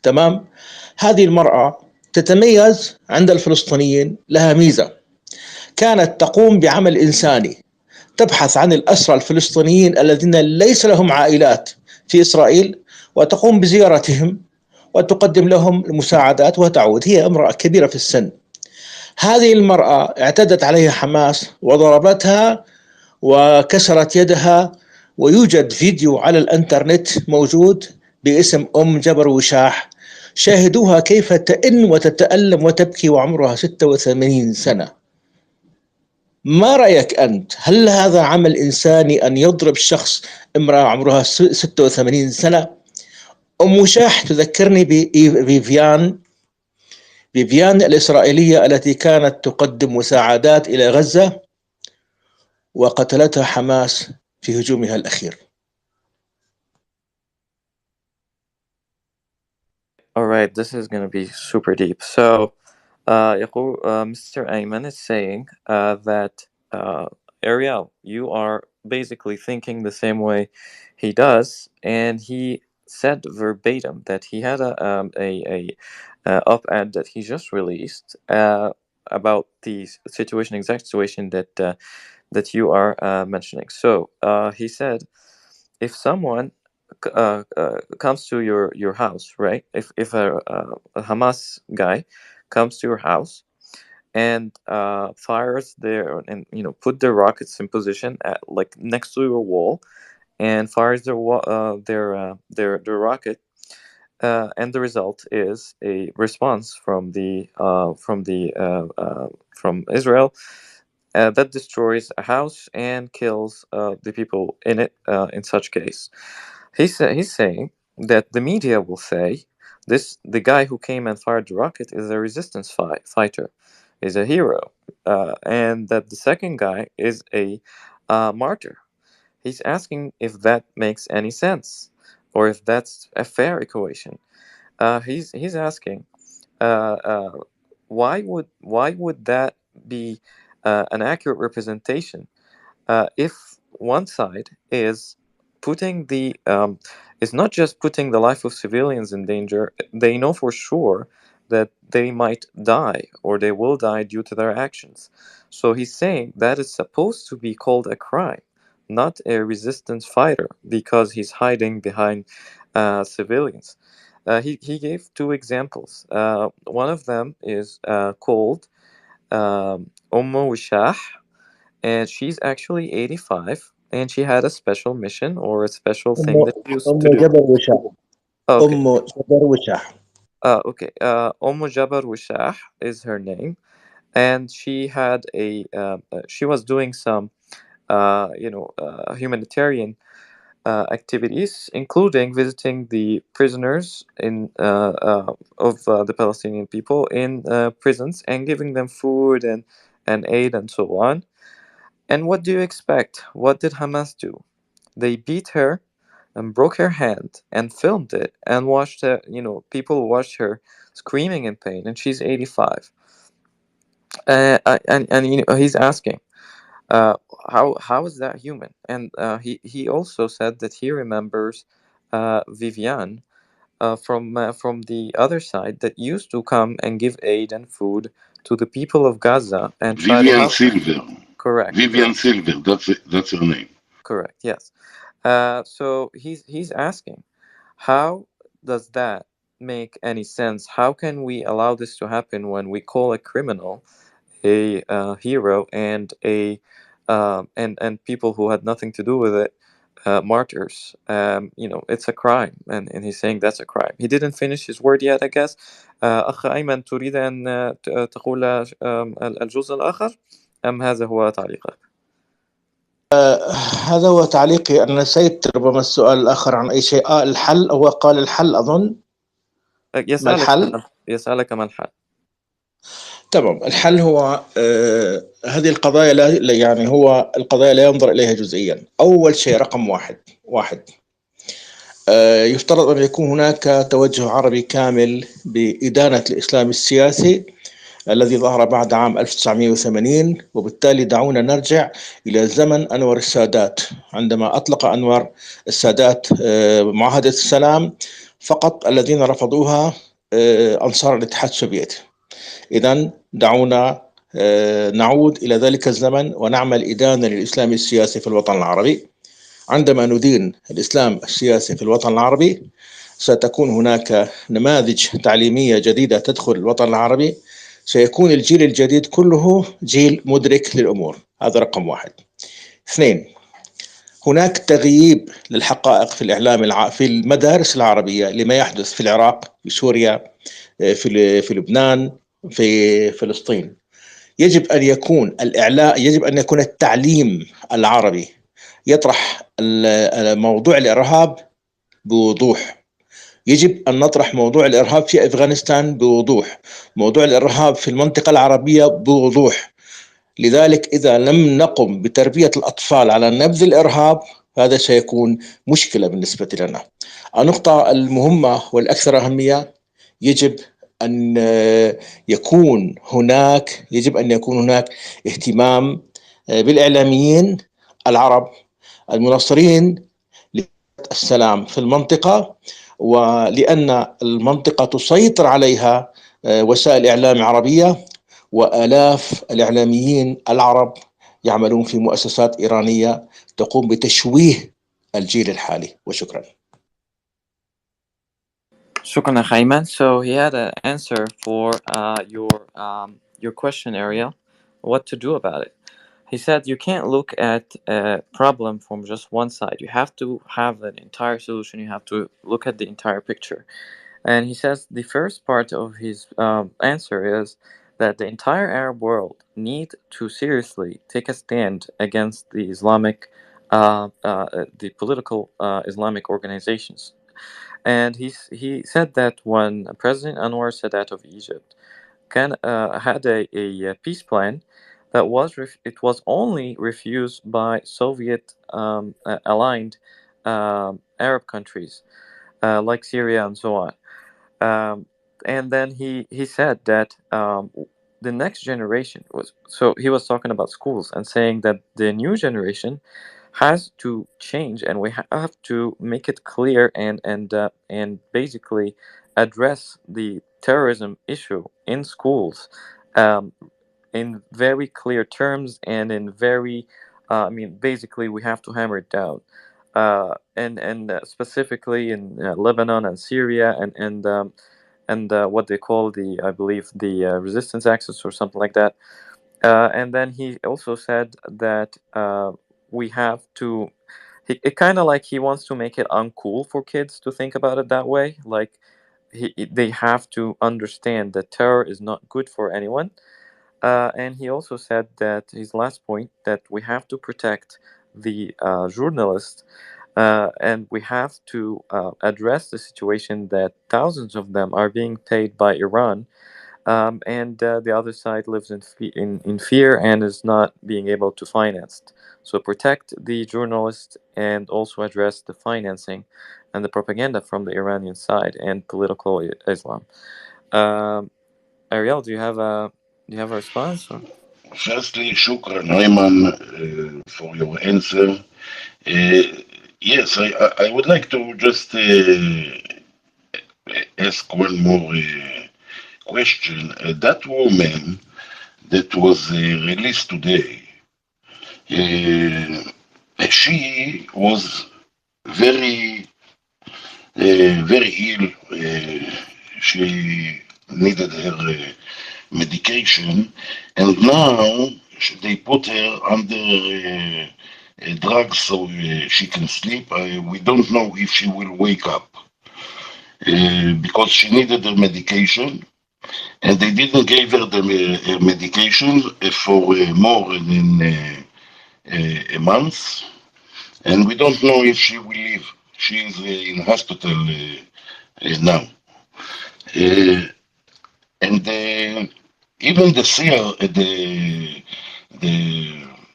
تمام. هذه المرأة تتميز عند الفلسطينيين، لها ميزة، كانت تقوم بعمل إنساني، تبحث عن الأسرى الفلسطينيين الذين ليس لهم عائلات في إسرائيل، وتقوم بزيارتهم وتقدم لهم المساعدات وتعود. هي امرأة كبيرة في السن. هذه المرأة اعتدت عليها حماس وضربتها وكسرت يدها، ويوجد فيديو على الانترنت موجود باسم جبر وشاح. شاهدوها كيف تئن وتتألم وتبكي وعمرها 86 سنة. ما رأيك أنت؟ هل هذا عمل إنساني أن يضرب شخص، امرأة عمرها 86 سنة؟ وشاح تذكرني بفيفيان الإسرائيلية التي كانت تقدم مساعدات إلى غزة وقتلتها حماس في هجومها الأخير. All right, this is going to be super deep. So, Mr. Ayman is saying that Ariel, you are basically thinking the same way he does, and he said verbatim that he had a op-ed that he just released about the situation, exact situation that you are mentioning. So he said, if someone comes to your house, right? If a Hamas guy comes to your house and fires their and put their rockets in position at like next to your wall and fires their rocket, and the result is a response from Israel that destroys a house and kills the people in it. In such case, he's saying that the media will say the guy who came and fired the rocket is a resistance fighter, is a hero, and that the second guy is a martyr. He's asking if that makes any sense or if that's a fair equation. He's asking uh, uh, why would that be an accurate representation if one side putting the is not just putting the life of civilians in danger, they know for sure that they might die or they will die due to their actions. So he's saying that is supposed to be called a crime, not a resistance fighter, because he's hiding behind civilians. He gave two examples. One of them is called Wishah, and she's actually 85, and she had a special mission or a special thing that she used to do. جبر وشاح. Okay. جبر وشاح. Okay. Jabar Wishah is her name, and she had she was doing some, humanitarian activities, including visiting the prisoners of the Palestinian people in prisons and giving them food and aid and so on. And what do you expect? What did Hamas do? They beat her and broke her hand and filmed it and watched her, people watched her screaming in pain, and she's 85. And he's asking, uh, how is that human? And he also said that he remembers Vivian from the other side that used to come and give aid and food to the people of Gaza and try to Vivian help them. Silver. Correct, Vivian correct, Silver. That's her name. correct. Yes. So he's asking, how does that make any sense? How can we allow this to happen when we call a criminal a hero and a and people who had nothing to do with it, martyrs. It's a crime, and he's saying that's a crime. He didn't finish his word yet, I guess. أخ أيمن تريد أن تقول الجزء الآخر أم هذا هو تعليقك؟ هذا هو تعليقي. أنا نسيت ربما السؤال الآخر عن أي شيء. الحل، هو قال الحل أظن. ما الحل؟ يسألك ما الحل؟ تمام. الحل هو هذه القضايا يعني هو القضايا لا ينظر إليها جزئيا. أول شيء رقم واحد يفترض أن يكون هناك توجه عربي كامل بإدانة الإسلام السياسي الذي ظهر بعد عام 1980، وبالتالي دعونا نرجع إلى زمن أنور السادات، عندما أطلق أنور السادات معاهدة السلام، فقط الذين رفضوها أنصار الاتحاد السوفيتي. إذن دعونا نعود إلى ذلك الزمن ونعمل إدانة للإسلام السياسي في الوطن العربي. عندما ندين الإسلام السياسي في الوطن العربي ستكون هناك نماذج تعليمية جديدة تدخل الوطن العربي، سيكون الجيل الجديد كله جيل مدرك للأمور. هذا رقم واحد. اثنين، هناك تغييب للحقائق في الإعلام في المدارس العربية لما يحدث في العراق، في سوريا، في لبنان، في فلسطين. يجب أن يكون يجب أن يكون التعليم العربي يطرح موضوع الإرهاب بوضوح. يجب أن نطرح موضوع الإرهاب في أفغانستان بوضوح، موضوع الإرهاب في المنطقة العربية بوضوح. لذلك إذا لم نقم بتربية الأطفال على نبذ الإرهاب هذا سيكون مشكلة بالنسبة لنا. النقطة المهمة والأكثر أهمية، يجب أن يكون هناك اهتمام بالإعلاميين العرب المناصرين للسلام في المنطقة، ولأن المنطقة تسيطر عليها وسائل إعلام عربية، وآلاف الإعلاميين العرب يعملون في مؤسسات إيرانية تقوم بتشويه الجيل الحالي. وشكرا. شكرا Ayman. So he had an answer for your question, Ariel. What to do about it? He said you can't look at a problem from just one side. You have to have an entire solution. You have to look at the entire picture. And he says the first part of his answer is that the entire Arab world need to seriously take a stand against the the political Islamic organizations. And he said that when President Anwar Sadat of Egypt had a peace plan that it was only refused by Soviet aligned Arab countries like Syria and so on. And then he said that the next generation he was talking about schools and saying that the new generation has to change, and we have to make it clear and basically address the terrorism issue in schools in very clear terms and in very basically we have to hammer it down, and specifically in Lebanon and Syria and what they call I believe the resistance axis or something like that. And then he also said that we have to. It kind of like he wants to make it uncool for kids to think about it that way. Like they have to understand that terror is not good for anyone. And he also said that his last point that we have to protect the journalists. And we have to address the situation that thousands of them are being paid by Iran, and the other side lives in fear and is not being able to finance. So protect the journalists and also address the financing and the propaganda from the Iranian side and political Islam. Ariel, do you have a response? Or? Firstly, shukran, Ayman, for your answer. Yes, I would like to just ask one more question. That woman that was released today, she was very, very ill. She needed her medication, and now they put her under drugs so she can sleep. We don't know if she will wake up because she needed the medication, and they didn't give her the medication for more than a month, and we don't know if she will live. She is in hospital now. Uh, and even the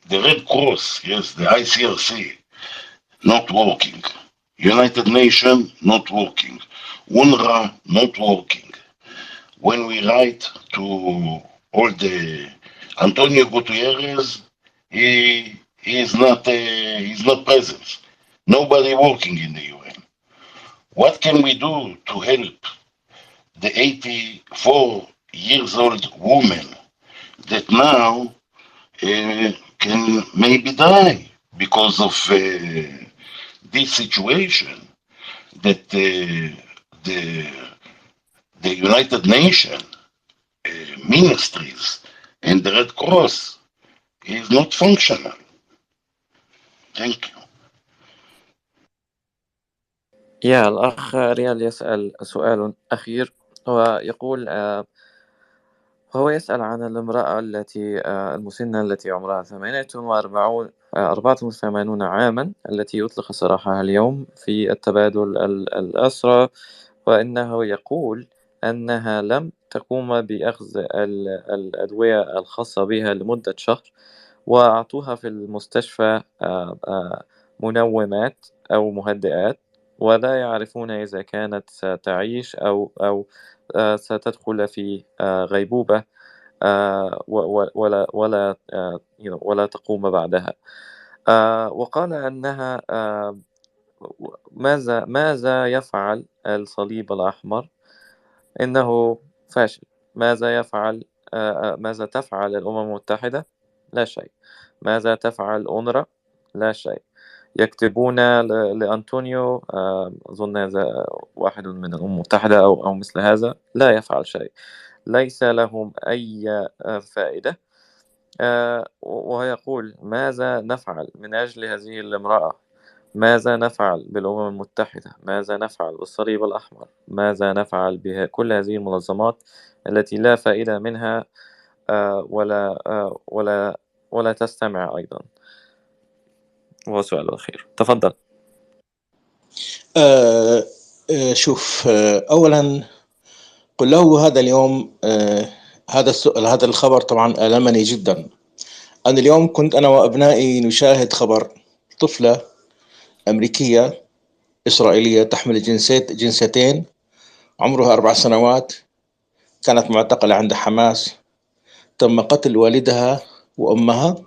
the Red Cross, yes, the ICRC, not working. United Nations not working. UNRWA not working. When we write to all the Antonio Gutierrez, he's not present. Nobody working in the UN. What can we do to help the 84 years old woman that now can maybe die because of this situation that the the United Nations ministries and the Red Cross is not functional. Thank you. يا الأخ ريال يسأل سؤال أخير، ويقول هو يسأل عن الامرأة التي المسنة التي عمرها 84 عاما، التي يطلق سراحها اليوم في التبادل الأسرى، وإنه يقول أنها لم تقوم بأخذ الأدوية الخاصة بها لمدة شهر، وأعطوها في المستشفى منومات أو مهدئات، ولا يعرفون إذا كانت ستعيش أو ستدخل في غيبوبة ولا تقوم بعدها. وقال أنها ماذا يفعل الصليب الأحمر؟ إنه فاشل. ماذا تفعل الأمم المتحدة؟ لا شيء. ماذا تفعل أونرا؟ لا شيء. يكتبون لأنطونيو، أظن هذا واحد من الأمم المتحدة أو مثل هذا، لا يفعل شيء. ليس لهم أي فائدة. ويقول ماذا نفعل من أجل هذه الامرأة؟ ماذا نفعل بالأمم المتحدة؟ ماذا نفعل بالصليب الأحمر؟ ماذا نفعل بكل هذه المنظمات التي لا فائدة منها ولا تستمع أيضا؟ وهو سؤال الأخير. تفضل. شوف، أولا قل له هذا اليوم هذا الخبر طبعا ألمني جدا. أنا اليوم كنت أنا وأبنائي نشاهد خبر طفلة أمريكية إسرائيلية تحمل جنسيتين، عمرها 4 سنوات، كانت معتقلة عند حماس، تم قتل والدها وأمها،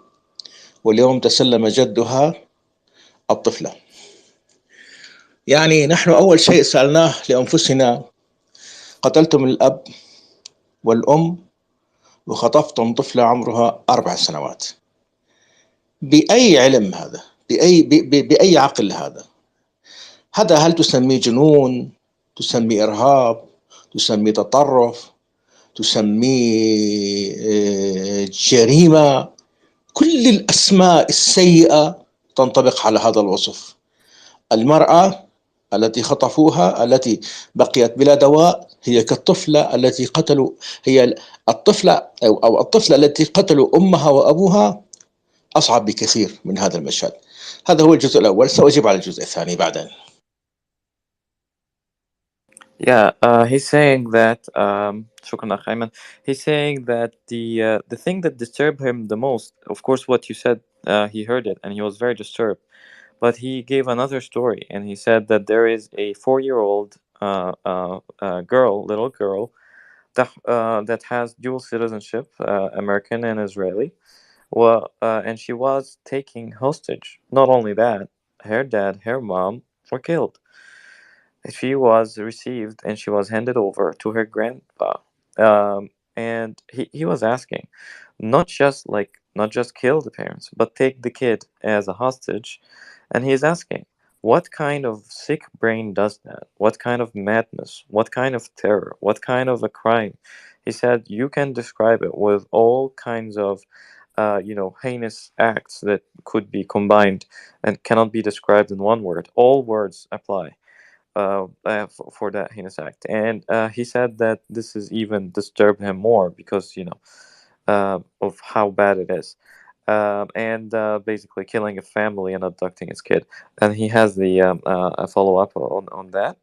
واليوم تسلم جدها الطفلة. يعني نحن أول شيء سألناه لأنفسنا: قتلتم الأب والأم وخطفتم طفلة عمرها 4 سنوات، بأي علم هذا؟ بأي عقل هذا؟ هل تسميه جنون؟ تسميه إرهاب؟ تسميه تطرف؟ تسميه جريمة؟ كل الأسماء السيئة تنطبق على هذا الوصف. المرأة التي خطفوها، التي بقيت بلا دواء، هي كالطفلة التي قتلوا، هي الطفلة أو الطفلة التي قتلوا أمها وأبوها أصعب بكثير من هذا المشهد. هذا هو الجزء الأول، سأجيب على الجزء الثاني بعدين. Yeah, he's saying that شكرا أخ أيمن. He's saying that the thing that disturbed him the most, of course, what you said, he heard it and he was very disturbed. But he gave another story, and he said that there is a 4-year-old little girl, that has dual citizenship, American and Israeli. Well, and she was taken hostage. Not only that, her dad, her mom were killed. She was received and she was handed over to her grandpa. And he was asking, not just kill the parents, but take the kid as a hostage. And he's asking, what kind of sick brain does that? What kind of madness? What kind of terror? What kind of a crime? He said you can describe it with all kinds of heinous acts that could be combined and cannot be described in one word. All words apply for that heinous act. And he said that this is even disturbed him more because of how bad it is. And basically killing a family and abducting his kid. And he has the a follow up on that.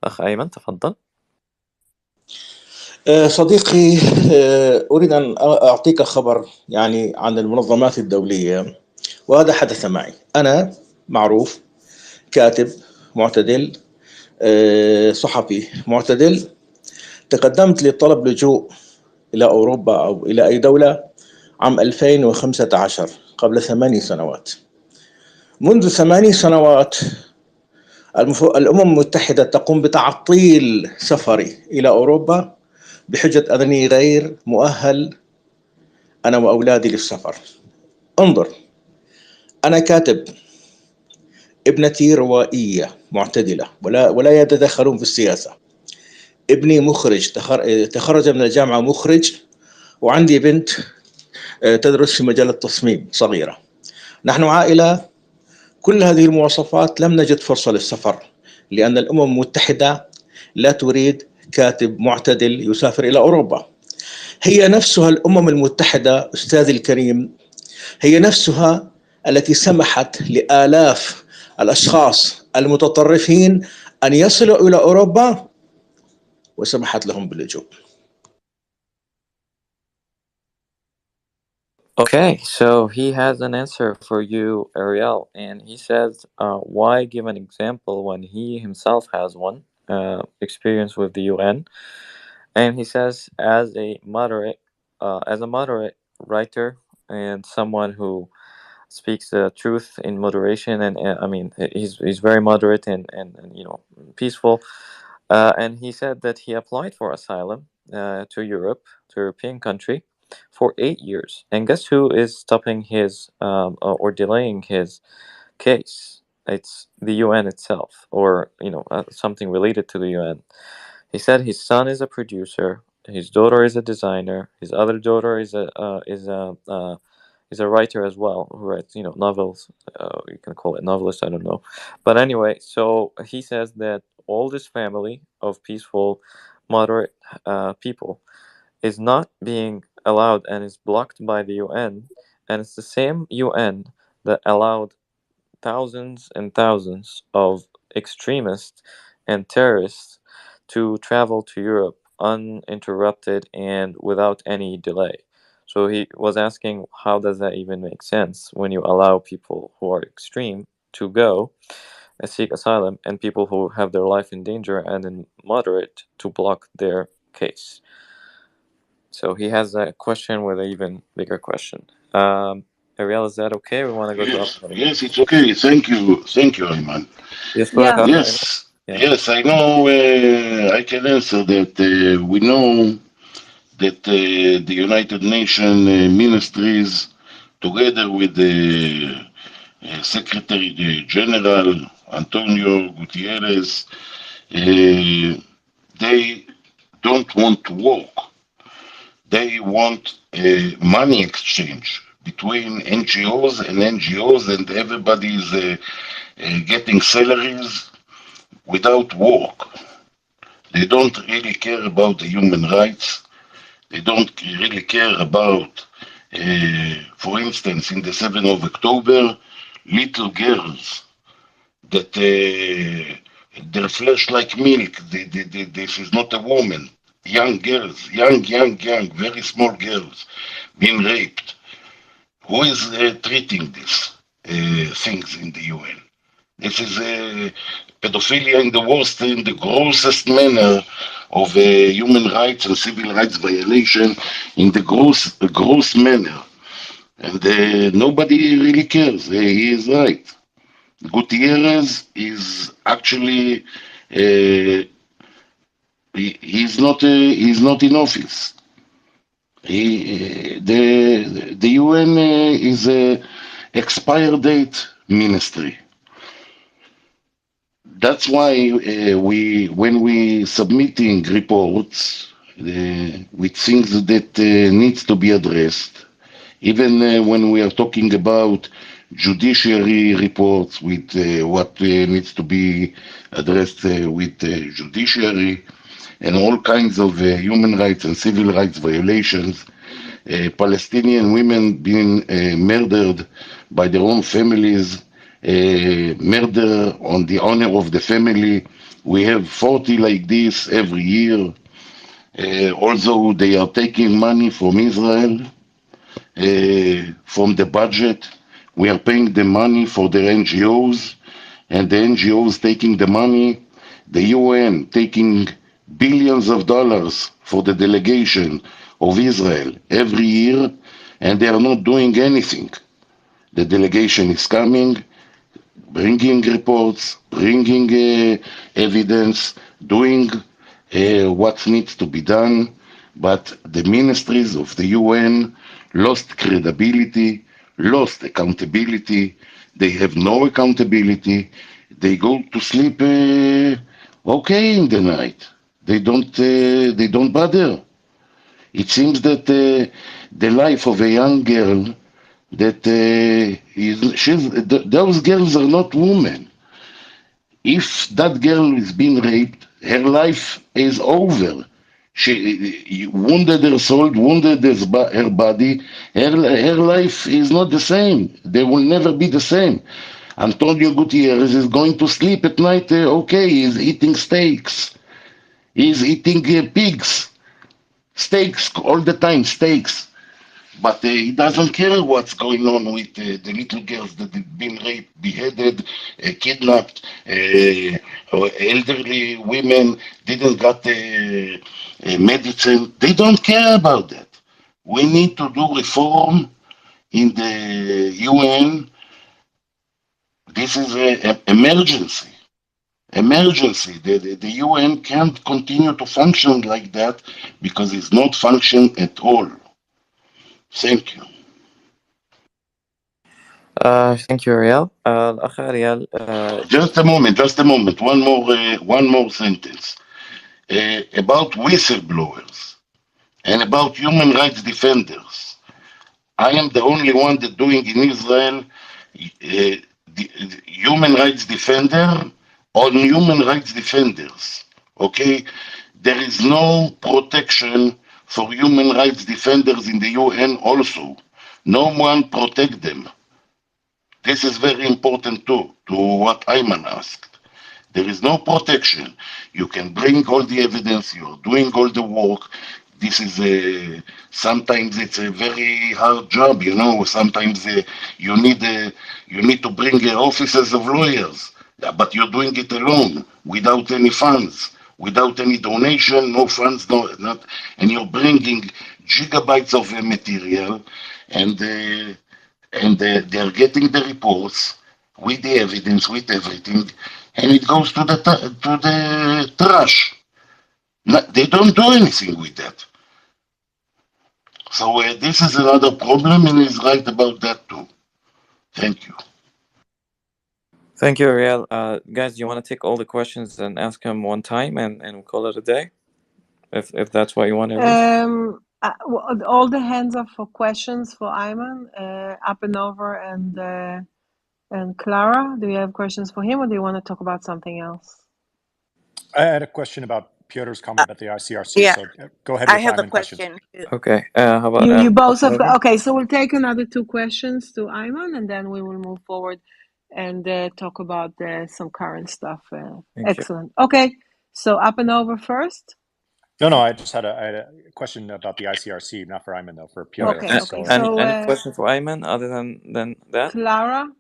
أخ أيمن تفضل. صديقي، أريد أن أعطيك خبر يعني عن المنظمات الدولية، وهذا حدث معي. أنا معروف كاتب معتدل، صحفي معتدل. تقدمت لطلب لجوء إلى أوروبا أو إلى أي دولة عام 2015، قبل 8 سنوات. منذ 8 سنوات الأمم المتحدة تقوم بتعطيل سفري إلى أوروبا بحجة أنني غير مؤهل أنا وأولادي للسفر. انظر، أنا كاتب، ابنتي روائية معتدلة ولا يتدخلون في السياسة. ابني مخرج، تخرج من الجامعة مخرج، وعندي بنت تدرس في مجال التصميم صغيرة. نحن عائلة كل هذه المواصفات لم نجد فرصة للسفر، لأن الأمم المتحدة لا تريد كاتب معتدل يسافر إلى أوروبا. هي نفسها الأمم المتحدة أستاذي الكريم، هي نفسها التي سمحت لآلاف الأشخاص المتطرفين أن يصلوا إلى أوروبا وسمحت لهم باللجوء. Okay, so he has an answer for you, Ariel, and he says, why give an example when he himself has one experience with the UN? And he says, as a moderate writer and someone who speaks the truth in moderation, and I mean, he's very moderate and peaceful. And he said that he applied for asylum to Europe, to a European country, for 8 years. And guess who is stopping his or delaying his case? It's the UN itself, or something related to the UN. He said his son is a producer, his daughter is a designer, his other daughter is a writer as well, who writes novels. You can call it novelist, I don't know, but anyway. So he says that all this family of peaceful, moderate people is not being allowed and is blocked by the UN, and it's the same UN that allowed thousands and thousands of extremists and terrorists to travel to Europe uninterrupted and without any delay. So he was asking, how does that even make sense when you allow people who are extreme to go and seek asylum, and people who have their life in danger and in moderate to block their case? So he has a question with an even bigger question. Ariel, is that okay? We want to go to Yes, Ahmed. yes, it's okay. Thank you, Ayman. Yes, go ahead, Yeah. Ahmed. Yes, Yeah. yes, I know. I can answer that. We know that the United Nations ministries, together with the Secretary General Antonio Gutierrez, they don't want to work. They want a money exchange between NGOs and NGOs, and everybody is getting salaries without work. They don't really care about the human rights. They don't really care about, for instance, in the 7th of October, little girls that their flesh like milk. This is not a woman. Young girls, young, very small girls being raped. Who is treating these things in the UN? This is pedophilia in the grossest manner of human rights and civil rights violation in the gross manner. And nobody really cares. He is right. Gutierrez is actually he's not in office. The UN is a expire date ministry. That's why when we submitting reports with things that needs to be addressed, Even when we are talking about judiciary reports with what needs to be addressed with judiciary and all kinds of human rights and civil rights violations, Palestinian women being murdered by their own families, murder on the honor of the family. We have 40 like this every year. Although they are taking money from Israel, from the budget, we are paying the money for their NGOs, and the NGOs taking the money, the UN taking billions of dollars for the delegation of Israel every year, and they are not doing anything. The delegation is coming, bringing reports, bringing evidence, doing what needs to be done, but the ministries of the UN lost credibility, lost accountability. They have no accountability. They go to sleep okay in the night. They don't bother. It seems that the life of a young girl that those girls are not women. If that girl is being raped, her life is over. She wounded her soul, wounded her body. Her life is not the same. They will never be the same. Antonio Gutierrez is going to sleep at night. Okay, he's eating steaks. He's eating pigs. Steaks all the time, steaks. But he doesn't care what's going on with the little girls that have been raped, beheaded, kidnapped, or elderly women didn't got medicine. They don't care about that. We need to do reform in the UN. This is an emergency. Emergency. The UN can't continue to function like that because it's not functioning at all. Thank you. Thank you, Ariel. الأخ Ariel. Just a moment. One more sentence about whistleblowers and about human rights defenders. I am the only one that doing in Israel the human rights defender on human rights defenders. Okay, there is no protection for human rights defenders in the UN. Also, no one protect them. This is very important too, to what Ayman asked. There is no protection. You can bring all the evidence, you're doing all the work. This is sometimes it's a very hard job, you know. Sometimes you need to bring offices of lawyers, but you're doing it alone, without any funds, without any donation, no funds, not, and you're bringing gigabytes of material, and they're getting the reports with the evidence, with everything, and it goes to the trash. They don't do anything with that. So this is another problem, and he's right about that too. Thank you. Thank you, Ariel. Guys, do you want to take all the questions and ask him one time and call it a day? If that's what you want to read. All the hands are for questions for Ayman, Appenover, and Clara. Do you have questions for him, or do you want to talk about something else? I had a question about Piotr's comment about the ICRC. Yeah. So go ahead with I have a Ayman questions. question. Okay. How about you both have? Appenover? Okay, so we'll take another 2 questions to Ayman, and then we will move forward and talk about some current stuff. Excellent. Okay, so Appenover first. No, I just had a question about the ICRC, not for Ayman though, for Piotr. Okay. So, any question for Ayman other than that? Clara.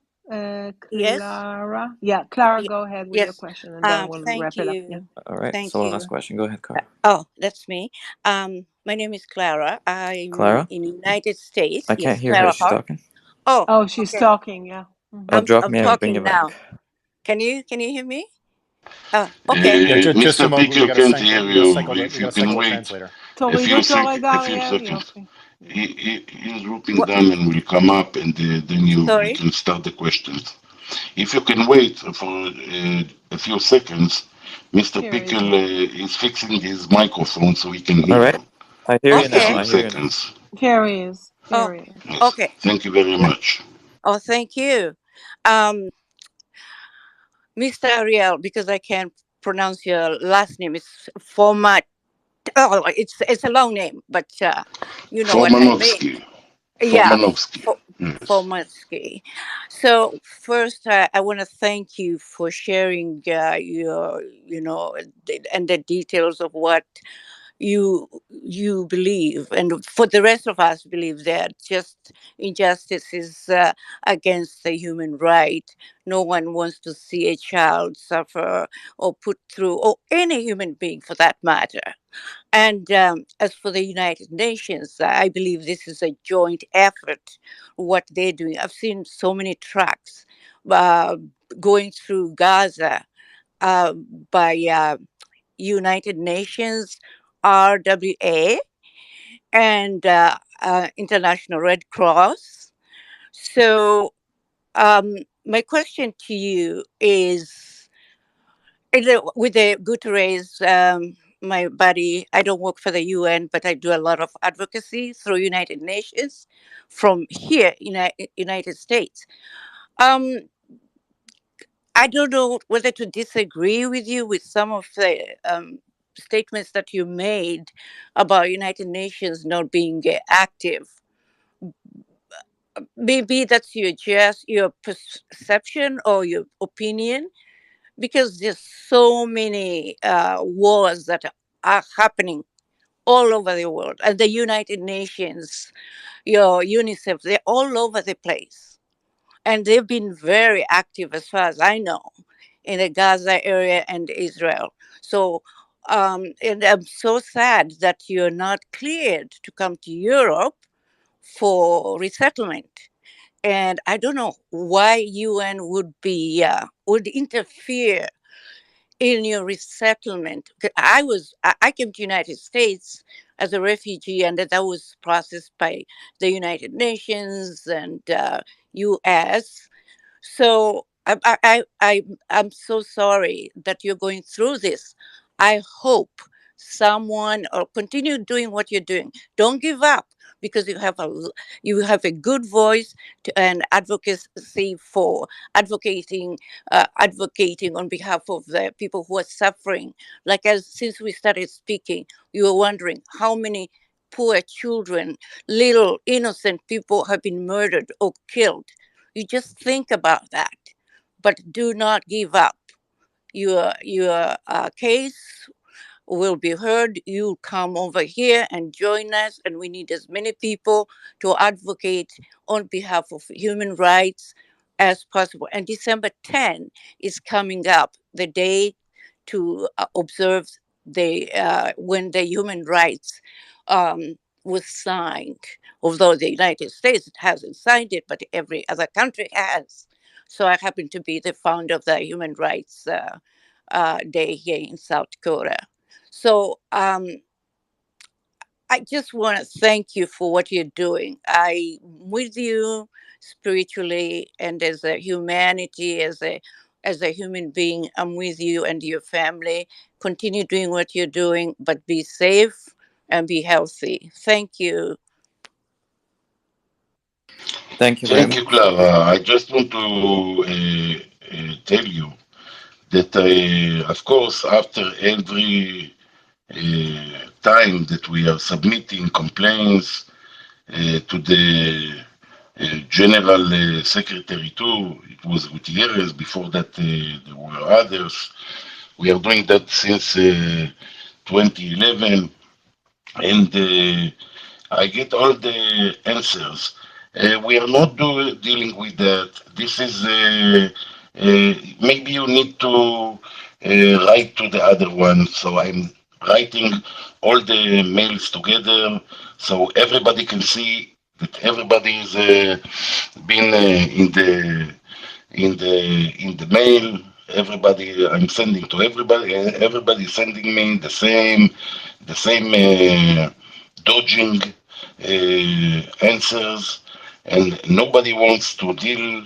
Yes. Clara. Yeah, Clara, go ahead with your question, and then we'll wrap it up. Yeah. All right. Thank so you. last question. Go ahead, Clara. Oh, that's me. My name is Clara. I'm Clara? in the United States. I can't hear Clara her. She's talking. Oh, she's talking. Yeah. Drop I'm me and bring talking you now. back. Can you hear me? Okay. Yeah, just a Mr. moment. Pickle can't hear you. If you can wait translator. a few seconds, he's looking down and will come up, and then we can start the questions. If you can wait for a few seconds, Mr. Pickle is fixing his microphone so he can hear you. I hear you now. A few seconds. Here he is. Oh, area. Yes. okay. Thank you very much. Oh, thank you. Um, Mr. Ariel, because I can't pronounce your last name, it's format. Oh, it's a long name, but you know what I mean. Formanovsky. Yeah, Formanovsky. for Yes. Fomansky. So first, I want to thank you for sharing your, and the details of what you believe, and for the rest of us believe that just injustice is against the human right. No one wants to see a child suffer or put through, or any human being for that matter. And as for the United Nations, I believe this is a joint effort, what they're doing. I've seen so many trucks uh, going through Gaza uh, by United Nations, RWA, and International Red Cross. So, my question to you is, with the Guterres, my buddy, I don't work for the UN, but I do a lot of advocacy through United Nations from here, United States. Um, I don't know whether to disagree with you with some of the statements that you made about United Nations not being active. Maybe that's your perception or your opinion, because there's so many wars that are happening all over the world, and the United Nations, your UNICEF, they're all over the place, and they've been very active as far as I know in the Gaza area and Israel. So, and I'm so sad that you're not cleared to come to Europe for resettlement. And I don't know why UN would interfere in your resettlement. 'Cause I came to United States as a refugee, and that was processed by the United Nations and U.S. So I'm so sorry that you're going through this. I hope someone, or continue doing what you're doing. Don't give up, because you have a good voice and advocacy for advocating on behalf of the people who are suffering. Like, as since we started speaking, you were wondering how many poor children, little innocent people have been murdered or killed. You just think about that, but do not give up. Your case will be heard. You come over here and join us, and we need as many people to advocate on behalf of human rights as possible. And December 10 is coming up, the day to observe the when the human rights was signed. Although the United States hasn't signed it, but every other country has. So I happen to be the founder of the Human Rights Day here in South Dakota. So I just want to thank you for what you're doing. I'm with you spiritually and as a humanity, as a human being. I'm with you and your family. Continue doing what you're doing, but be safe and be healthy. Thank you. Thank you very Thank you, much. Clara. I just want to tell you that, of course, after every time that we are submitting complaints to the General Secretary too, it was Gutierrez, before that there were others. We are doing that since 2011, and I get all the answers. We are not dealing with that. This is maybe you need to write to the other one. So I'm writing all the mails together so everybody can see that everybody is been in the mail. Everybody, I'm sending to everybody. Everybody sending me the same dodging answers, and nobody wants to deal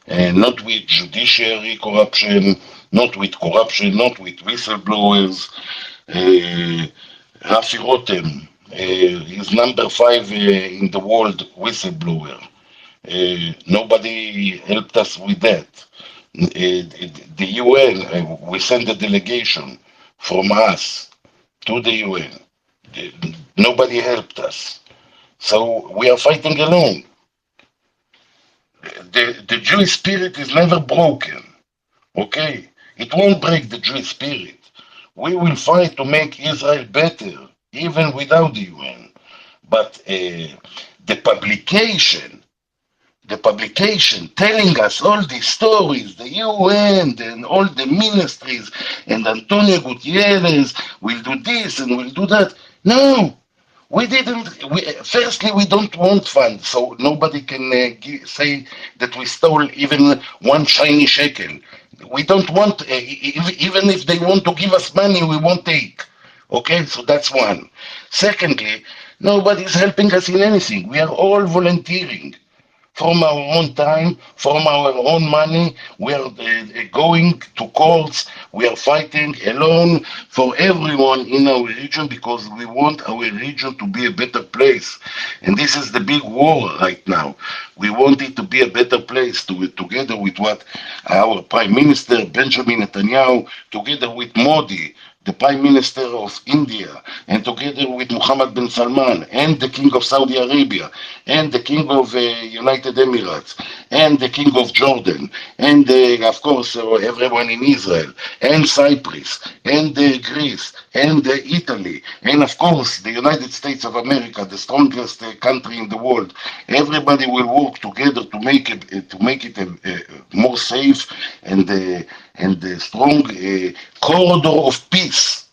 not with judiciary corruption, not with corruption, not with whistleblowers. Rafi Rotem, He's number five in the world whistleblower. Nobody helped us with that. The UN, we sent a delegation from us to the UN. Nobody helped us. So we are fighting alone. The Jewish spirit is never broken. Okay? It won't break the Jewish spirit. We will fight to make Israel better, even without the UN. But the publication telling us all these stories, the UN and all the ministries, and Antonio Gutierrez will do this and will do that. No, we didn't. Firstly, we don't want funds, so nobody can say that we stole even one shiny shekel. We don't want, even if they want to give us money, we won't take. Okay, so that's one. Secondly, nobody's helping us in anything. We are all volunteering from our own time, from our own money. We are going to courts. We are fighting alone for everyone in our region because we want our region to be a better place. And this is the big war right now. We want it to be a better place together with what our Prime Minister Benjamin Netanyahu, together with Modi, the Prime Minister of India, and together with Mohammed bin Salman, and the King of Saudi Arabia, and the King of United Emirates, and the King of Jordan, and of course everyone in Israel, and Cyprus, and Greece, and Italy, and of course the United States of America, the strongest country in the world. Everybody will work together to make it more safe and a strong corridor of peace.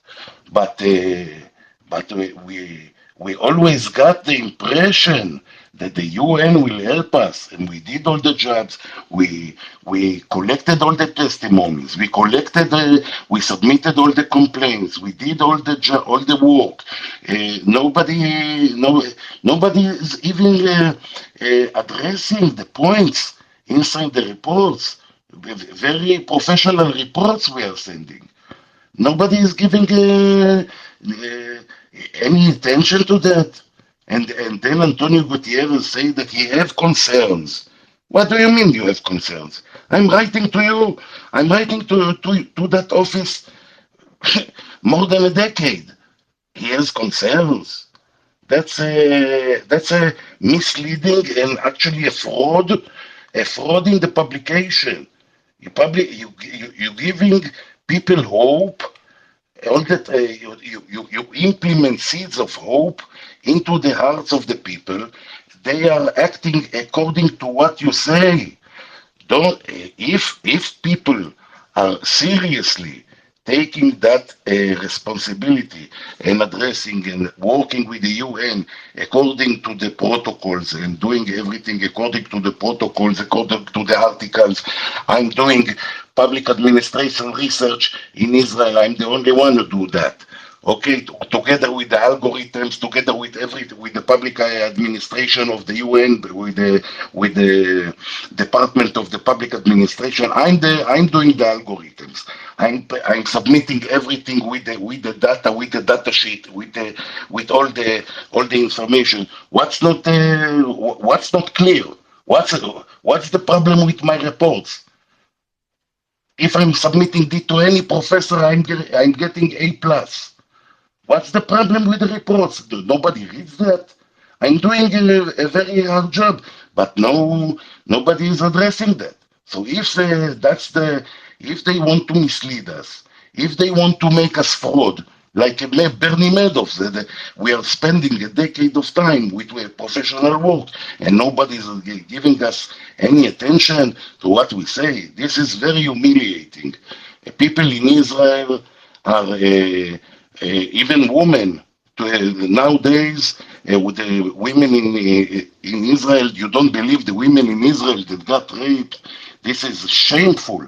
But we always got the impression that the UN will help us, and we did all the jobs. We collected all the testimonies. We submitted all the complaints. We did all the work. Nobody is even addressing the points inside the reports. Very professional reports we are sending. Nobody is giving any attention to that. And then Antonio Gutierrez say that he have concerns. What do you mean you have concerns? I'm writing to you. I'm writing to that office more than a decade. He has concerns. That's a misleading and actually a fraud in the publication. You giving people hope. All that you implement seeds of hope into the hearts of the people. They are acting according to what you say. Don't if people are seriously taking that responsibility and addressing and working with the UN according to the protocols and doing everything according to the protocols, according to the articles. I'm doing public administration research in Israel. I'm the only one who do that. Okay, together with the algorithms, together with the public administration of the UN, with the Department of the Public Administration, I'm doing the algorithms. I'm submitting everything with the data, with the data sheet, with all the information. What's not clear? What's the problem with my reports? If I'm submitting it to any professor, I'm getting A plus. What's the problem with the reports? Nobody reads that. I'm doing a very hard job, but nobody is addressing that. So if they want to mislead us, if they want to make us fraud, like Bernie Madoff said, we are spending a decade of time with professional work, and nobody is giving us any attention to what we say. This is very humiliating. People in Israel are even women. Nowadays, with the women in Israel, you don't believe the women in Israel that got raped. This is shameful.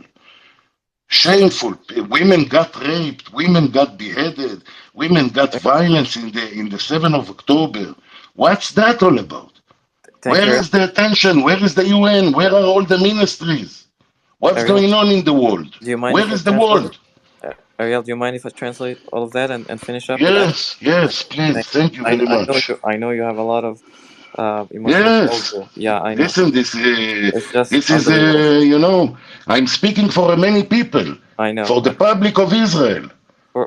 Shameful. Women got raped. Women got beheaded. Women got violence in the 7th of October. What's that all about? Thank Where you. is the attention? Where is the UN? Where are all the ministries? What's Ariel, going on in the world? do you mind Where if I is the translate? world? Ariel, do you mind if I translate all of that and finish up with that? Yes, please. Thank you very much. I know you have a lot of emotional Yes. soldier. Yeah, I know. Listen, It's just this is, unbelievable. I'm speaking for many people, I know. for the public of Israel.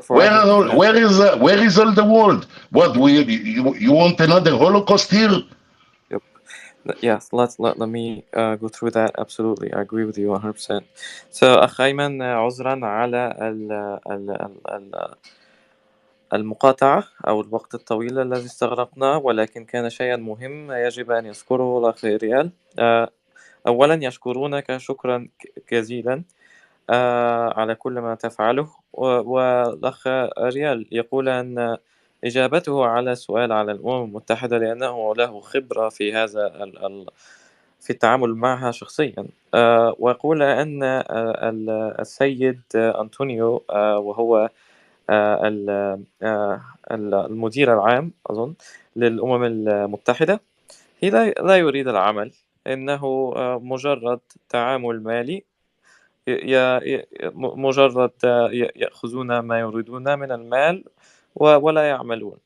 For everyone. Yeah. Where is all the world? What, you want another Holocaust here? Yep. Yes. Let me go through that. Absolutely, I agree with you 100%. So أخ أيمن عذرا على المقاطعة أو الوقت الطويل الذي استغرقناه، ولكن كان شيئا مهم يجب أن يذكره الأخ ريال. أولا يشكرونك شكرا جزيلا على كل ما تفعله. والأخ ريال يقول أن إجابته على سؤال على الأمم المتحدة لأنه له خبرة في هذا في التعامل معها شخصيا. ويقول أن السيد أنطونيو وهو المدير العام أظن للأمم المتحدة لا يريد العمل، إنه مجرد تعامل مالي، مجرد يأخذون ما يريدون من المال ولا يعملون.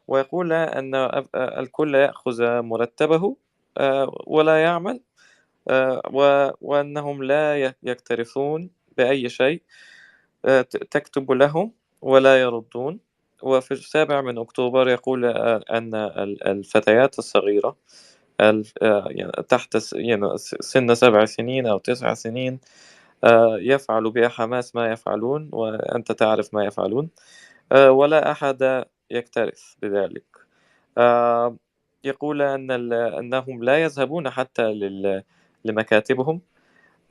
ويقول أن الكل يأخذ مرتبه ولا يعمل، وأنهم لا يكترثون بأي شيء، تكتب لهم ولا يردون. وفي 7 أكتوبر يقول أن الفتيات الصغيرة يعني تحت سن 7 سنين أو 9 سنين يفعل بها حماس ما يفعلون، وأنت تعرف ما يفعلون، ولا أحد يكترث بذلك. يقول أنهم لا يذهبون حتى لمكاتبهم.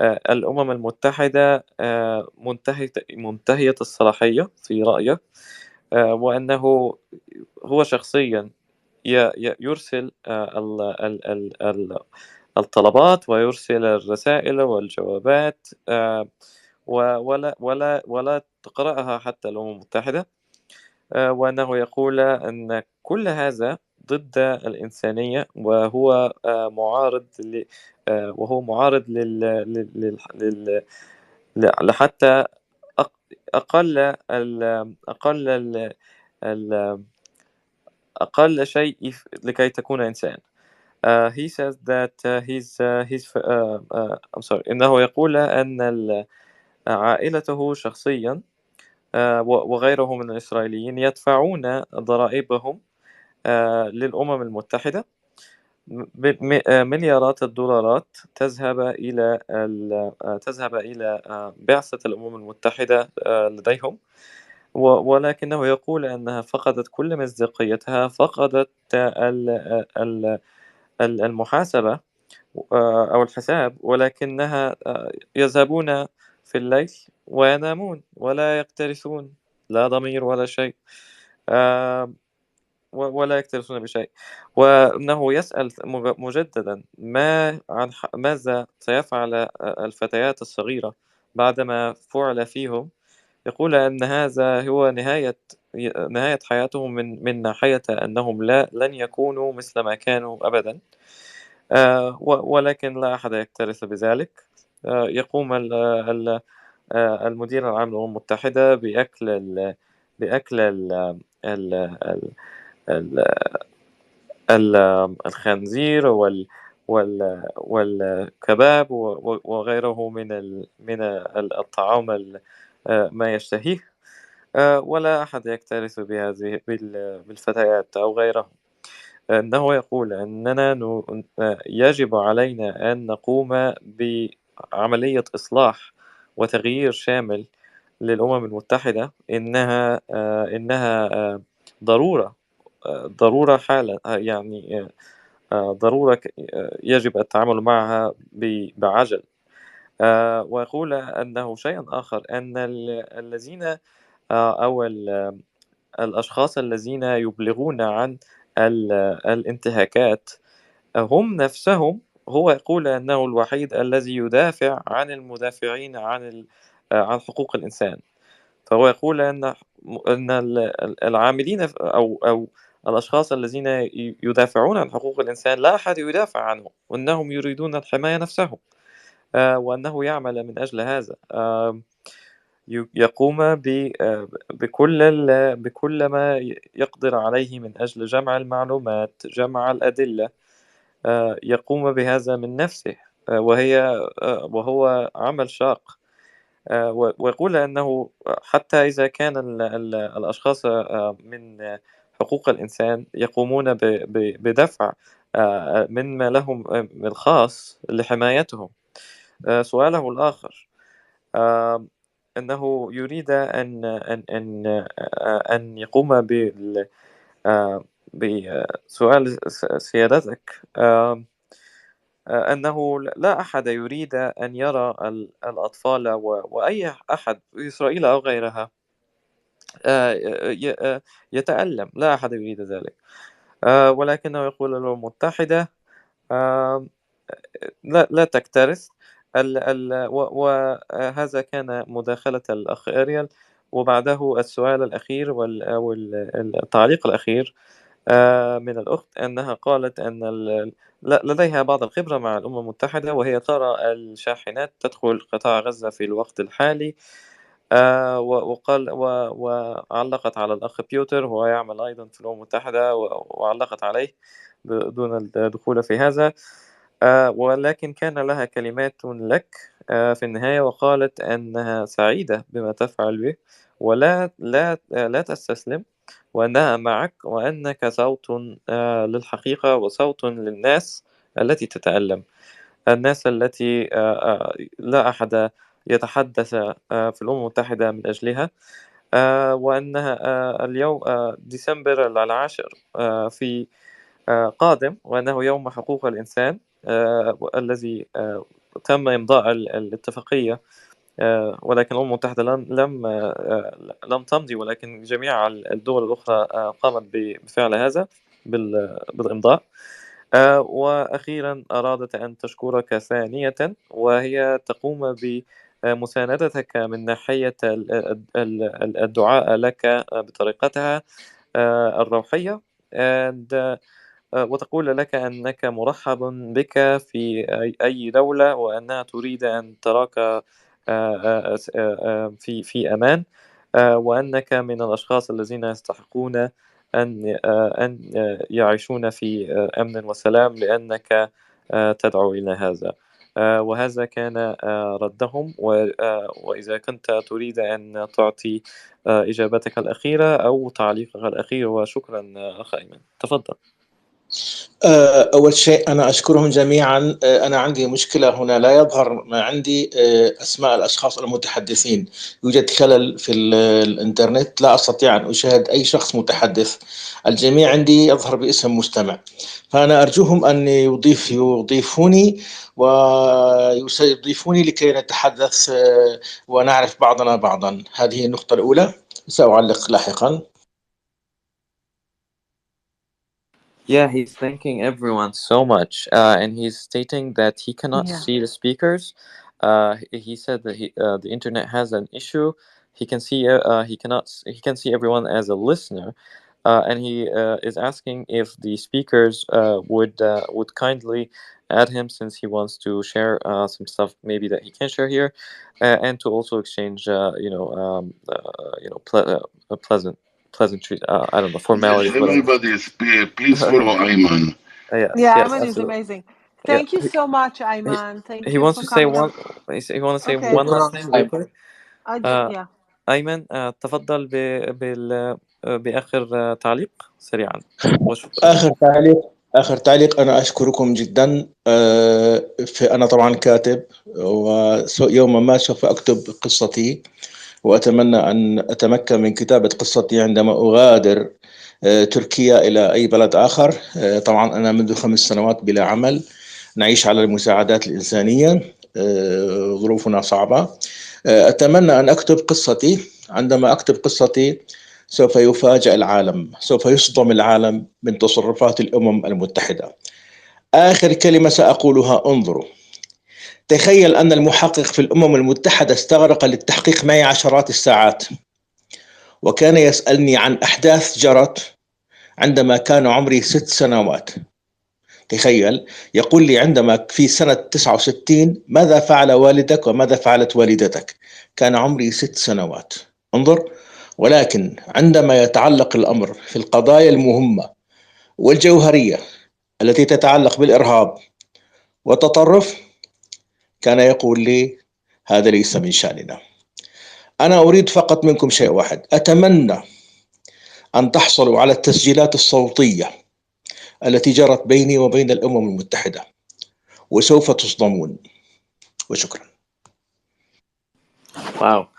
الأمم المتحدة منتهية الصلاحية في رأيه، وأنه هو شخصيا يرسل الطلبات ويرسل الرسائل والجوابات، ولا تقرأها حتى الأمم المتحدة. وأنه يقول أن كل هذا ضد الإنسانية، وهو معارض وهو معارض لحتى أقل أقل شيء لكي تكون إنسان. He says that I'm sorry. إنه يقول أن عائلته شخصيا وغيره من الإسرائيليين يدفعون ضرائبهم للأمم المتحدة. مليارات الدولارات تذهب إلى بعثة الأمم المتحدة لديهم، ولكنه يقول أنها فقدت كل مصداقيتها، فقدت المحاسبة أو الحساب، ولكنها يذهبون في الليل وينامون ولا يكترثون، لا ضمير ولا شيء، ولا يكترثون بشيء. وأنه يسأل مجددا ماذا سيفعل الفتيات الصغيرة بعدما فعل فيهم. يقول أن هذا هو نهاية حياتهم من ناحية أنهم لن يكونوا مثل ما كانوا أبدا. ولكن لا أحد يكترث بذلك. يقوم المدير العام للأمم المتحدة بأكل الخنزير والكباب وغيره من الطعام ما يشتهيه، ولا أحد يكترث بهذه بالفتيات أو غيرهم. أنه يقول أننا يجب علينا أن نقوم بعملية إصلاح وتغيير شامل للأمم المتحدة. إنها ضرورة حالا، يعني ضرورة يجب التعامل معها بعجل. ويقول أنه شيء آخر، أن الذين أو الأشخاص الذين يبلغون عن الانتهاكات هم نفسهم، هو يقول أنه الوحيد الذي يدافع عن المدافعين عن حقوق الإنسان. فهو يقول أن العاملين أو الأشخاص الذين يدافعون عن حقوق الإنسان لا أحد يدافع عنهم، وأنهم يريدون الحماية نفسهم، وأنه يعمل من أجل هذا. يقوم بكل ما يقدر عليه من أجل جمع المعلومات، جمع الأدلة، يقوم بهذا من نفسه، وهو عمل شاق. ويقول أنه حتى إذا كان الأشخاص من حقوق الإنسان يقومون بدفع مما لهم الخاص لحمايتهم. سؤاله الآخر أنه يريد أن يقوم بسؤال سيادتك، أنه لا أحد يريد أن يرى الأطفال وأي أحد في إسرائيل أو غيرها يتألم. لا أحد يريد ذلك، ولكنه يقول الأمم المتحدة لا تكترث. وهذا كان مداخلة الأخ أريال. وبعده السؤال الأخير والتعليق الأخير من الأخت، أنها قالت أن لديها بعض الخبرة مع الأمم المتحدة، وهي ترى الشاحنات تدخل قطاع غزة في الوقت الحالي. وعلقت على الأخ بيوتر، وهو يعمل أيضا في الأمم المتحدة، وعلقت عليه دون الدخول في هذا. ولكن كان لها كلمات لك في النهاية، وقالت أنها سعيدة بما تفعل به، ولا لا لا تستسلم، وأنها معك، وأنك صوت للحقيقة، وصوت للناس التي تتألم، الناس التي لا أحد يتحدث في الأمم المتحدة من أجلها. وأنها اليوم ديسمبر 10 في قادم، وأنه يوم حقوق الإنسان الذي تم إمضاء الاتفاقية، ولكن الأمم المتحدة لم تمضي، ولكن جميع الدول الأخرى قامت بفعل هذا بالإمضاء. وأخيرا أرادت أن تشكرك ثانية، وهي تقوم بمساندتك من ناحية الدعاء لك بطريقتها الروحية. وتقول لك أنك مرحب بك في أي دولة، وأنها تريد أن تراك في أمان، وأنك من الأشخاص الذين يستحقون أن يعيشون في أمن وسلام، لأنك تدعو إلى هذا. وهذا كان ردهم. وإذا كنت تريد أن تعطي إجابتك الأخيرة أو تعليقك الأخير، وشكرا أخ أيمن، تفضل. أول شيء أنا أشكرهم جميعا. أنا عندي مشكلة هنا، لا يظهر ما عندي أسماء الأشخاص المتحدثين. يوجد خلل في الإنترنت، لا أستطيع أن أشاهد أي شخص متحدث. الجميع عندي يظهر باسم مستمع، فأنا أرجوهم أن يضيفوني ويضيفوني لكي نتحدث ونعرف بعضنا بعضا. هذه النقطة الأولى، سأعلق لاحقا. Yeah, he's thanking everyone so much, and he's stating that he cannot Yeah. see the speakers. He said that the internet has an issue. He can see he can see everyone as a listener, and he is asking if the speakers would kindly add him, since he wants to share some stuff maybe that he can share here, and to also exchange pleasantry. I don't know, formalities, whatever. Everybody, please follow Ayman. Yes, Yeah, yes, Ayman is absolutely. amazing. Yeah, Thank you so much, Ayman. Thank he you wants for to say coming up. he wants to say Okay. one last thing real quick. Yeah. أيمن، تفضل بآخر تعليق سريعا، وشكرا. آخر تعليق، أنا أشكركم جدا. أنا طبعا كاتب، ويوما ما سوف أكتب قصتي، وأتمنى أن أتمكن من كتابة قصتي عندما أغادر تركيا إلى أي بلد آخر. طبعا أنا منذ 5 سنوات بلا عمل، نعيش على المساعدات الإنسانية، ظروفنا صعبة. أتمنى أن أكتب قصتي. عندما أكتب قصتي سوف يفاجأ العالم، سوف يصدم العالم من تصرفات الأمم المتحدة. آخر كلمة سأقولها: انظروا، تخيل أن المحقق في الأمم المتحدة استغرق للتحقيق معي عشرات الساعات، وكان يسألني عن أحداث جرت عندما كان عمري 6 سنوات. تخيل، يقول لي عندما في سنة 69 ماذا فعل والدك وماذا فعلت والدتك؟ كان عمري 6 سنوات. انظر. ولكن عندما يتعلق الأمر في القضايا المهمة والجوهرية التي تتعلق بالإرهاب والتطرف، كان يقول لي هذا ليس من شأننا. أنا أريد فقط منكم شيء واحد، أتمنى أن تحصلوا على التسجيلات الصوتية التي جرت بيني وبين الأمم المتحدة، وسوف تصدمون. وشكرا. Wow.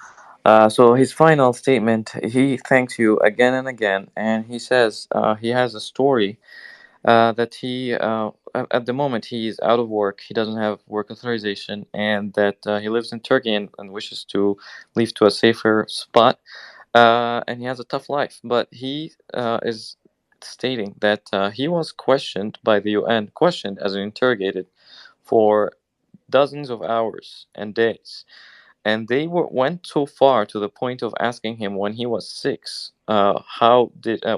So his final statement, he thanks you again and again, and he says he has a story that he at the moment he is out of work, he doesn't have work authorization, and that he lives in Turkey and wishes to leave to a safer spot, and he has a tough life. But he is stating that he was questioned by the UN, questioned as an interrogated for dozens of hours and days, and they went so far to the point of asking him when he was 6,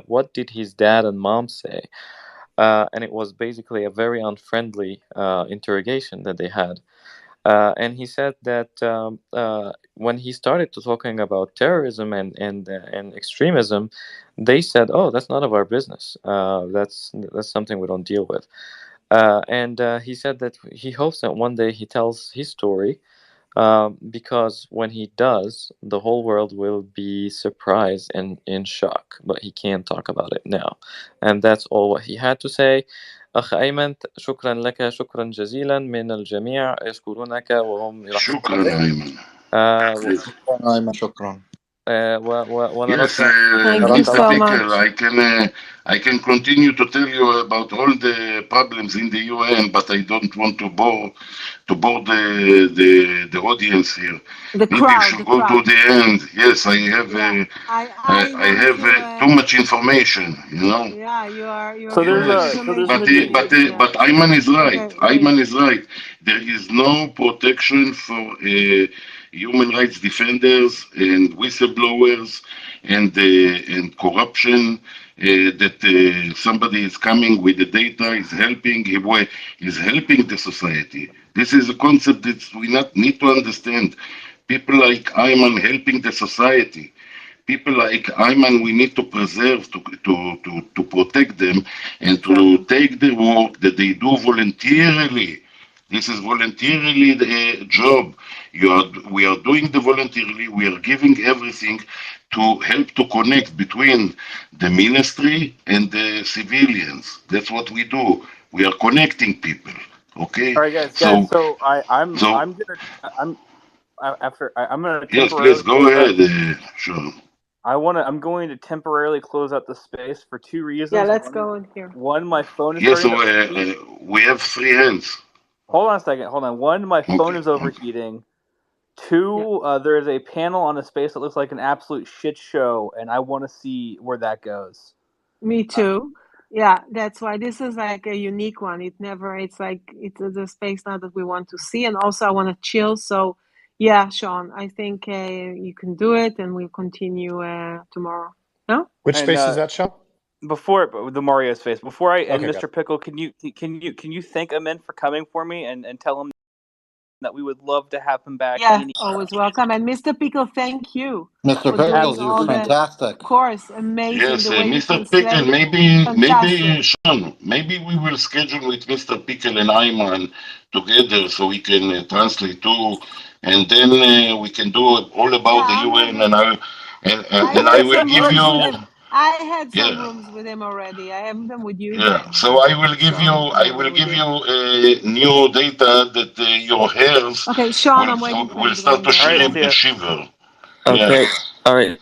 what did his dad and mom say, and it was basically a very unfriendly interrogation that they had. And he said that when he started to talking about terrorism and extremism, they said, "Oh, that's none of our business. That's something we don't deal with." And he said that he hopes that one day he tells his story, because when he does, the whole world will be surprised and in shock. But he can't talk about it now, and that's all what he had to say. أخ أيمن، شكرا لك، شكرا جزيلا من الجميع، يشكرونك وهم يرحبون شكرا بك. أيمن. شكرا. Yes, ونراك Thank you نراك Mr. على so خير. Pickle, much. I can continue to tell you about all the problems in the UN, but I don't want to bore the audience here. The Maybe you crowd, should the go to crowd. the end. Yes, Yeah, I I want have to. too much information, you know. Yeah, you So are full of Yes, there's but information. Yeah. but Ayman is right. Okay, Ayman wait. is right. There is no protection for human rights defenders and whistleblowers and corruption. That somebody is coming with the data is helping is helping the society. This is a concept that we not need to understand. People like Ayman helping the society. People like Ayman, we need to preserve, to protect them, and to Exactly. take the work that they do voluntarily. This is voluntarily the job. We are doing the voluntarily. We are giving everything to help to connect between the ministry and the civilians. That's what we do. We are connecting people. Okay, all right, guys. so So so I'm gonna yes, please temporarily go close out. ahead. Sure. I'm going to temporarily close out the space for two Yeah, reasons. let's go in here. One, my phone is Yes, starting so to overheat. we have three hands. Hold on a second. Hold on. One, my phone Okay, is okay. overheating. Yeah. Two, there is a panel on a space that looks like an absolute shit show, and I want to see where that goes. Me too. Yeah, that's why this is like a unique one. It's like it's a space now that we want to see, and also I want to chill. So, yeah, Sean, I think you can do it, and we'll continue tomorrow. No? Which And space is that, Sean? before the Mario space, before I end, Okay, got Mr. Pickle, can you thank Amin for coming for me and tell him that we would love to have him back Yeah, any. always welcome. And Mr. Pickle, thank you Mr. for doing Pickles, you're all the fantastic. course. Amazing Yes, the way you Mr. Pickle, translate. maybe Fantastic. Sean, maybe we will schedule with Mr. Pickle and Ayman together so we can translate too, and then we can do all about the Yeah, I'm UN, ready. I and I had will some give rooms with you, him. I had some yeah, rooms with him already. I have them with you yeah. then, So I never will with give him. you new data that your hairs Okay, Sean, I'm waiting for will you to go start in to there. All right, Bye. see ya. shiver. Okay. Yeah. All right.